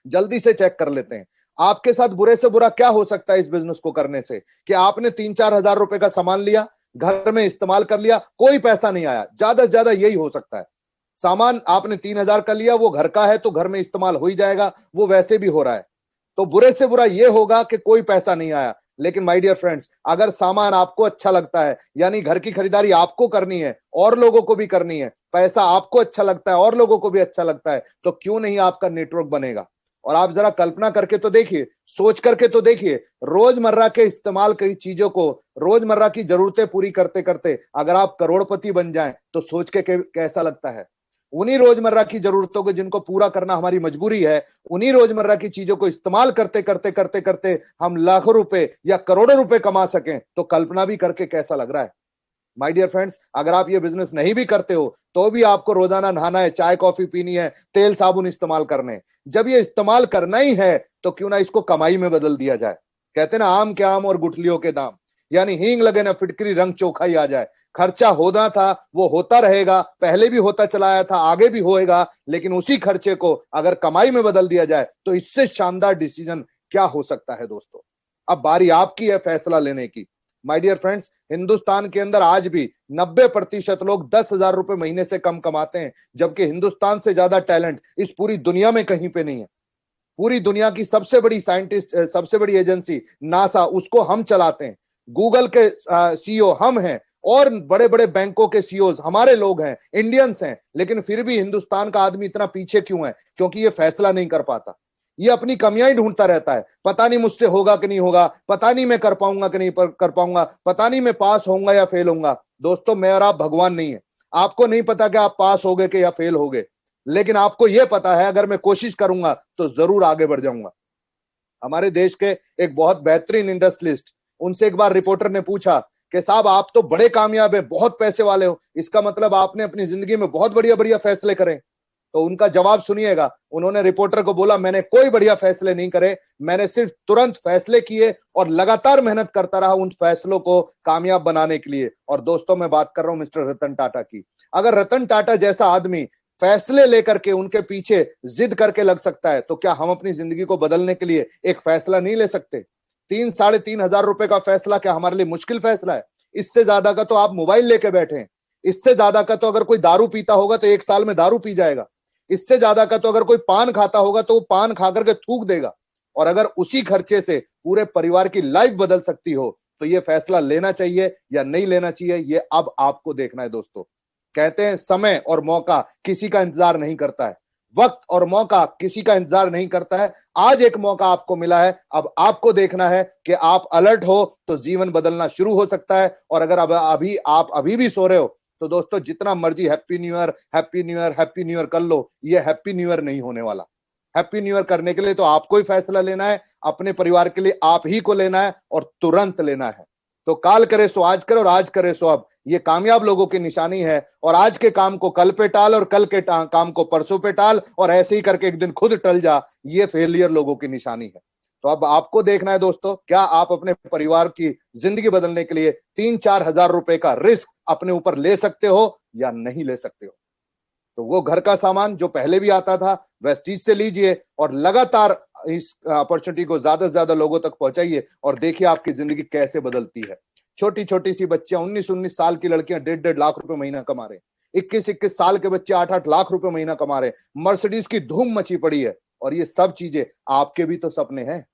जल्दी से चेक कर लेते हैं आपके साथ बुरे से बुरा क्या हो सकता है इस बिजनेस को करने से। कि आपने 3-4 हजार रुपए का सामान लिया, घर में इस्तेमाल कर लिया, कोई पैसा नहीं आया। ज्यादा से ज्यादा यही हो सकता है। सामान आपने 3,000 का लिया, वो घर का है तो घर में इस्तेमाल हो ही जाएगा, वो वैसे भी हो रहा है। तो बुरे से बुरा ये होगा कि कोई पैसा नहीं आया। लेकिन माय डियर फ्रेंड्स, अगर सामान आपको अच्छा लगता है, यानी घर की खरीदारी आपको करनी है और लोगों को भी करनी है, पैसा आपको अच्छा लगता है और लोगों को भी अच्छा लगता है, तो क्यों नहीं आपका नेटवर्क बनेगा। और आप जरा कल्पना करके तो देखिए, सोच करके तो देखिए, रोजमर्रा के इस्तेमाल की चीजों को, रोजमर्रा की जरूरतें पूरी करते करते अगर आप करोड़पति बन जाएं तो सोच के कैसा लगता है। उन्हीं रोजमर्रा की जरूरतों को जिनको पूरा करना हमारी मजबूरी है, उन्हीं रोजमर्रा की चीजों को इस्तेमाल करते करते करते करते हम लाखों रुपए या करोड़ों रुपए कमा सकें, तो कल्पना भी करके कैसा लग रहा है। माय डियर फ्रेंड्स, अगर आप ये बिजनेस नहीं भी करते हो तो भी आपको रोजाना नहाना है, चाय कॉफी पीनी है, तेल साबुन इस्तेमाल करने हैं। जब ये इस्तेमाल करना ही है तो क्यों ना इसको कमाई में बदल दिया जाए। कहते हैं ना, आम के आम और गुठलियों के दाम, यानी हींग लगे ना फिटकरी रंग चोखा ही आ जाए। खर्चा होना था वो होता रहेगा, पहले भी होता चला आया था, आगे भी होएगा, लेकिन उसी खर्चे को अगर कमाई में बदल दिया जाए तो इससे शानदार डिसीजन क्या हो सकता है दोस्तों। अब बारी आपकी है फैसला लेने की। माय डियर फ्रेंड्स, हिंदुस्तान के अंदर आज भी 90% लोग 10,000 रुपए महीने से कम कमाते हैं, जबकि हिंदुस्तान से ज्यादा टैलेंट इस पूरी दुनिया में कहीं पे नहीं है। पूरी दुनिया की सबसे बड़ी साइंटिस्ट, सबसे बड़ी एजेंसी नासा, उसको हम चलाते हैं। गूगल के सीईओ हम हैं, और बड़े बड़े बैंकों के सीईओज हमारे लोग हैं, इंडियंस हैं। लेकिन फिर भी हिंदुस्तान का आदमी इतना पीछे क्यों है? क्योंकि ये फैसला नहीं कर पाता, ये अपनी कमियां ही ढूंढता रहता है। पता नहीं मुझसे होगा कि नहीं होगा, पता नहीं मैं कर पाऊंगा कि नहीं कर पाऊंगा, पता नहीं मैं पास होऊंगा या फेल होऊंगा। दोस्तों, मैं और आप भगवान नहीं है, आपको नहीं पता कि आप पास होगे कि या फेल होगे, लेकिन आपको यह पता है अगर मैं कोशिश करूंगा तो जरूर आगे बढ़ जाऊंगा। हमारे देश के एक बहुत बेहतरीन इंडस्ट्रियलिस्ट, उनसे एक बार रिपोर्टर ने पूछा कि साहब आप तो बड़े कामयाब हैं, बहुत पैसे वाले हो, इसका मतलब आपने अपनी जिंदगी में बहुत बढ़िया बढ़िया फैसले करे। तो उनका जवाब सुनिएगा। उन्होंने रिपोर्टर को बोला, मैंने कोई बढ़िया फैसले नहीं करे, मैंने सिर्फ तुरंत फैसले किए और लगातार मेहनत करता रहा उन फैसलों को कामयाब बनाने के लिए। और दोस्तों, मैं बात कर रहा हूं मिस्टर रतन टाटा की। अगर रतन टाटा जैसा आदमी फैसले लेकर के उनके पीछे जिद करके लग सकता है, तो क्या हम अपनी जिंदगी को बदलने के लिए एक फैसला नहीं ले सकते? 3-3,500 रुपए का फैसला क्या हमारे लिए मुश्किल फैसला है? इससे ज्यादा का तो आप मोबाइल लेके बैठे हैं, इससे ज्यादा का तो अगर कोई दारू पीता होगा तो 1 साल में दारू पी जाएगा, इससे ज्यादा का तो अगर कोई पान खाता होगा तो वो पान खा करके थूक देगा। और अगर उसी खर्चे से पूरे परिवार की लाइफ बदल सकती हो, तो ये फैसला लेना चाहिए या नहीं लेना चाहिए, ये अब आपको देखना है दोस्तों। कहते हैं समय और मौका किसी का इंतजार नहीं करता है, वक्त और मौका किसी का इंतजार नहीं करता है। आज एक मौका आपको मिला है, अब आपको देखना है कि आप अलर्ट हो तो जीवन बदलना शुरू हो सकता है। और अगर अब आप अभी भी सो रहे हो तो दोस्तों, जितना मर्जी happy new year happy new year happy new year कर लो, ये हैप्पी न्यू ईयर नहीं होने वाला। हैप्पी न्यू ईयर करने के लिए तो आपको ही फैसला लेना है, अपने परिवार के लिए आप ही को लेना है और तुरंत लेना है। तो काल करे सो आज करे और आज करे सो अब, ये कामयाब लोगों की निशानी है। और आज के काम को कल पे टाल और कल के काम को परसों पे टाल और ऐसे ही करके एक दिन खुद टल जा, ये फेलियर लोगों की निशानी है। तो अब आपको देखना है दोस्तों, क्या आप अपने परिवार की जिंदगी बदलने के लिए 3-4 हजार रुपए का रिस्क अपने ऊपर ले सकते हो या नहीं ले सकते हो। तो वो घर का सामान जो पहले भी आता था वेस्टीज से लीजिए और लगातार इस अपॉर्चुनिटी को ज्यादा से ज्यादा लोगों तक पहुंचाइए और देखिए आपकी जिंदगी कैसे बदलती है। छोटी छोटी सी बच्चियां, 19-19 साल की लड़कियां 1.5 लाख रुपए महीना कमा रहे हैं, 21-21 साल के बच्चे 8-8 लाख रुपए महीना कमा रहे हैं, मर्सिडीज की धूम मची पड़ी है। और ये सब चीजें आपके भी तो सपने हैं।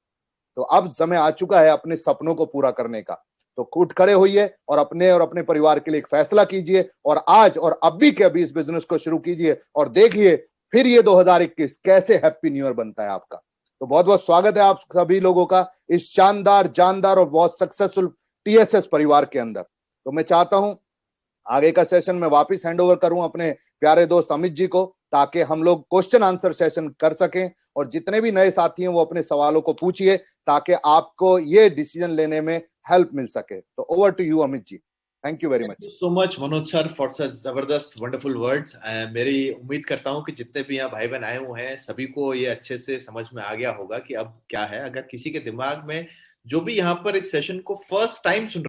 तो अब समय आ चुका है अपने सपनों को पूरा करने का। तो उठ खड़े होइए और अपने परिवार के लिए एक फैसला कीजिए और आज और अभी के अभी इस बिजनेस को शुरू कीजिए और देखिए फिर ये 2021 कैसे हैप्पी न्यू ईयर बनता है आपका। तो बहुत बहुत स्वागत है आप सभी लोगों का इस शानदार, जानदार और बहुत सक्सेसफुल टीएसएस परिवार के अंदर। तो मैं चाहता हूं आगे का सेशन में वापस हैंड ओवर करूं अपने प्यारे दोस्त अमित जी को, ताकि हम लोग क्वेश्चन आंसर सेशन कर सकें और जितने भी नए साथी हैं वो अपने सवालों को पूछिए ताकि आपको ये डिसीजन लेने में हेल्प मिल सके। तो over to you Amit ji, thank you very much. So much Manoj sir for such जबरदस्त वंडरफुल वर्ड्स। मेरी उम्मीद करता हूं कि जितने भी यहाँ भाई बहन आए हुए हैं सभी को ये अच्छे से समझ में आ गया होगा कि अब क्या है। अगर किसी के दिमाग में जो भी यहाँ पर इस सेशन को फर्स्ट टाइम सुन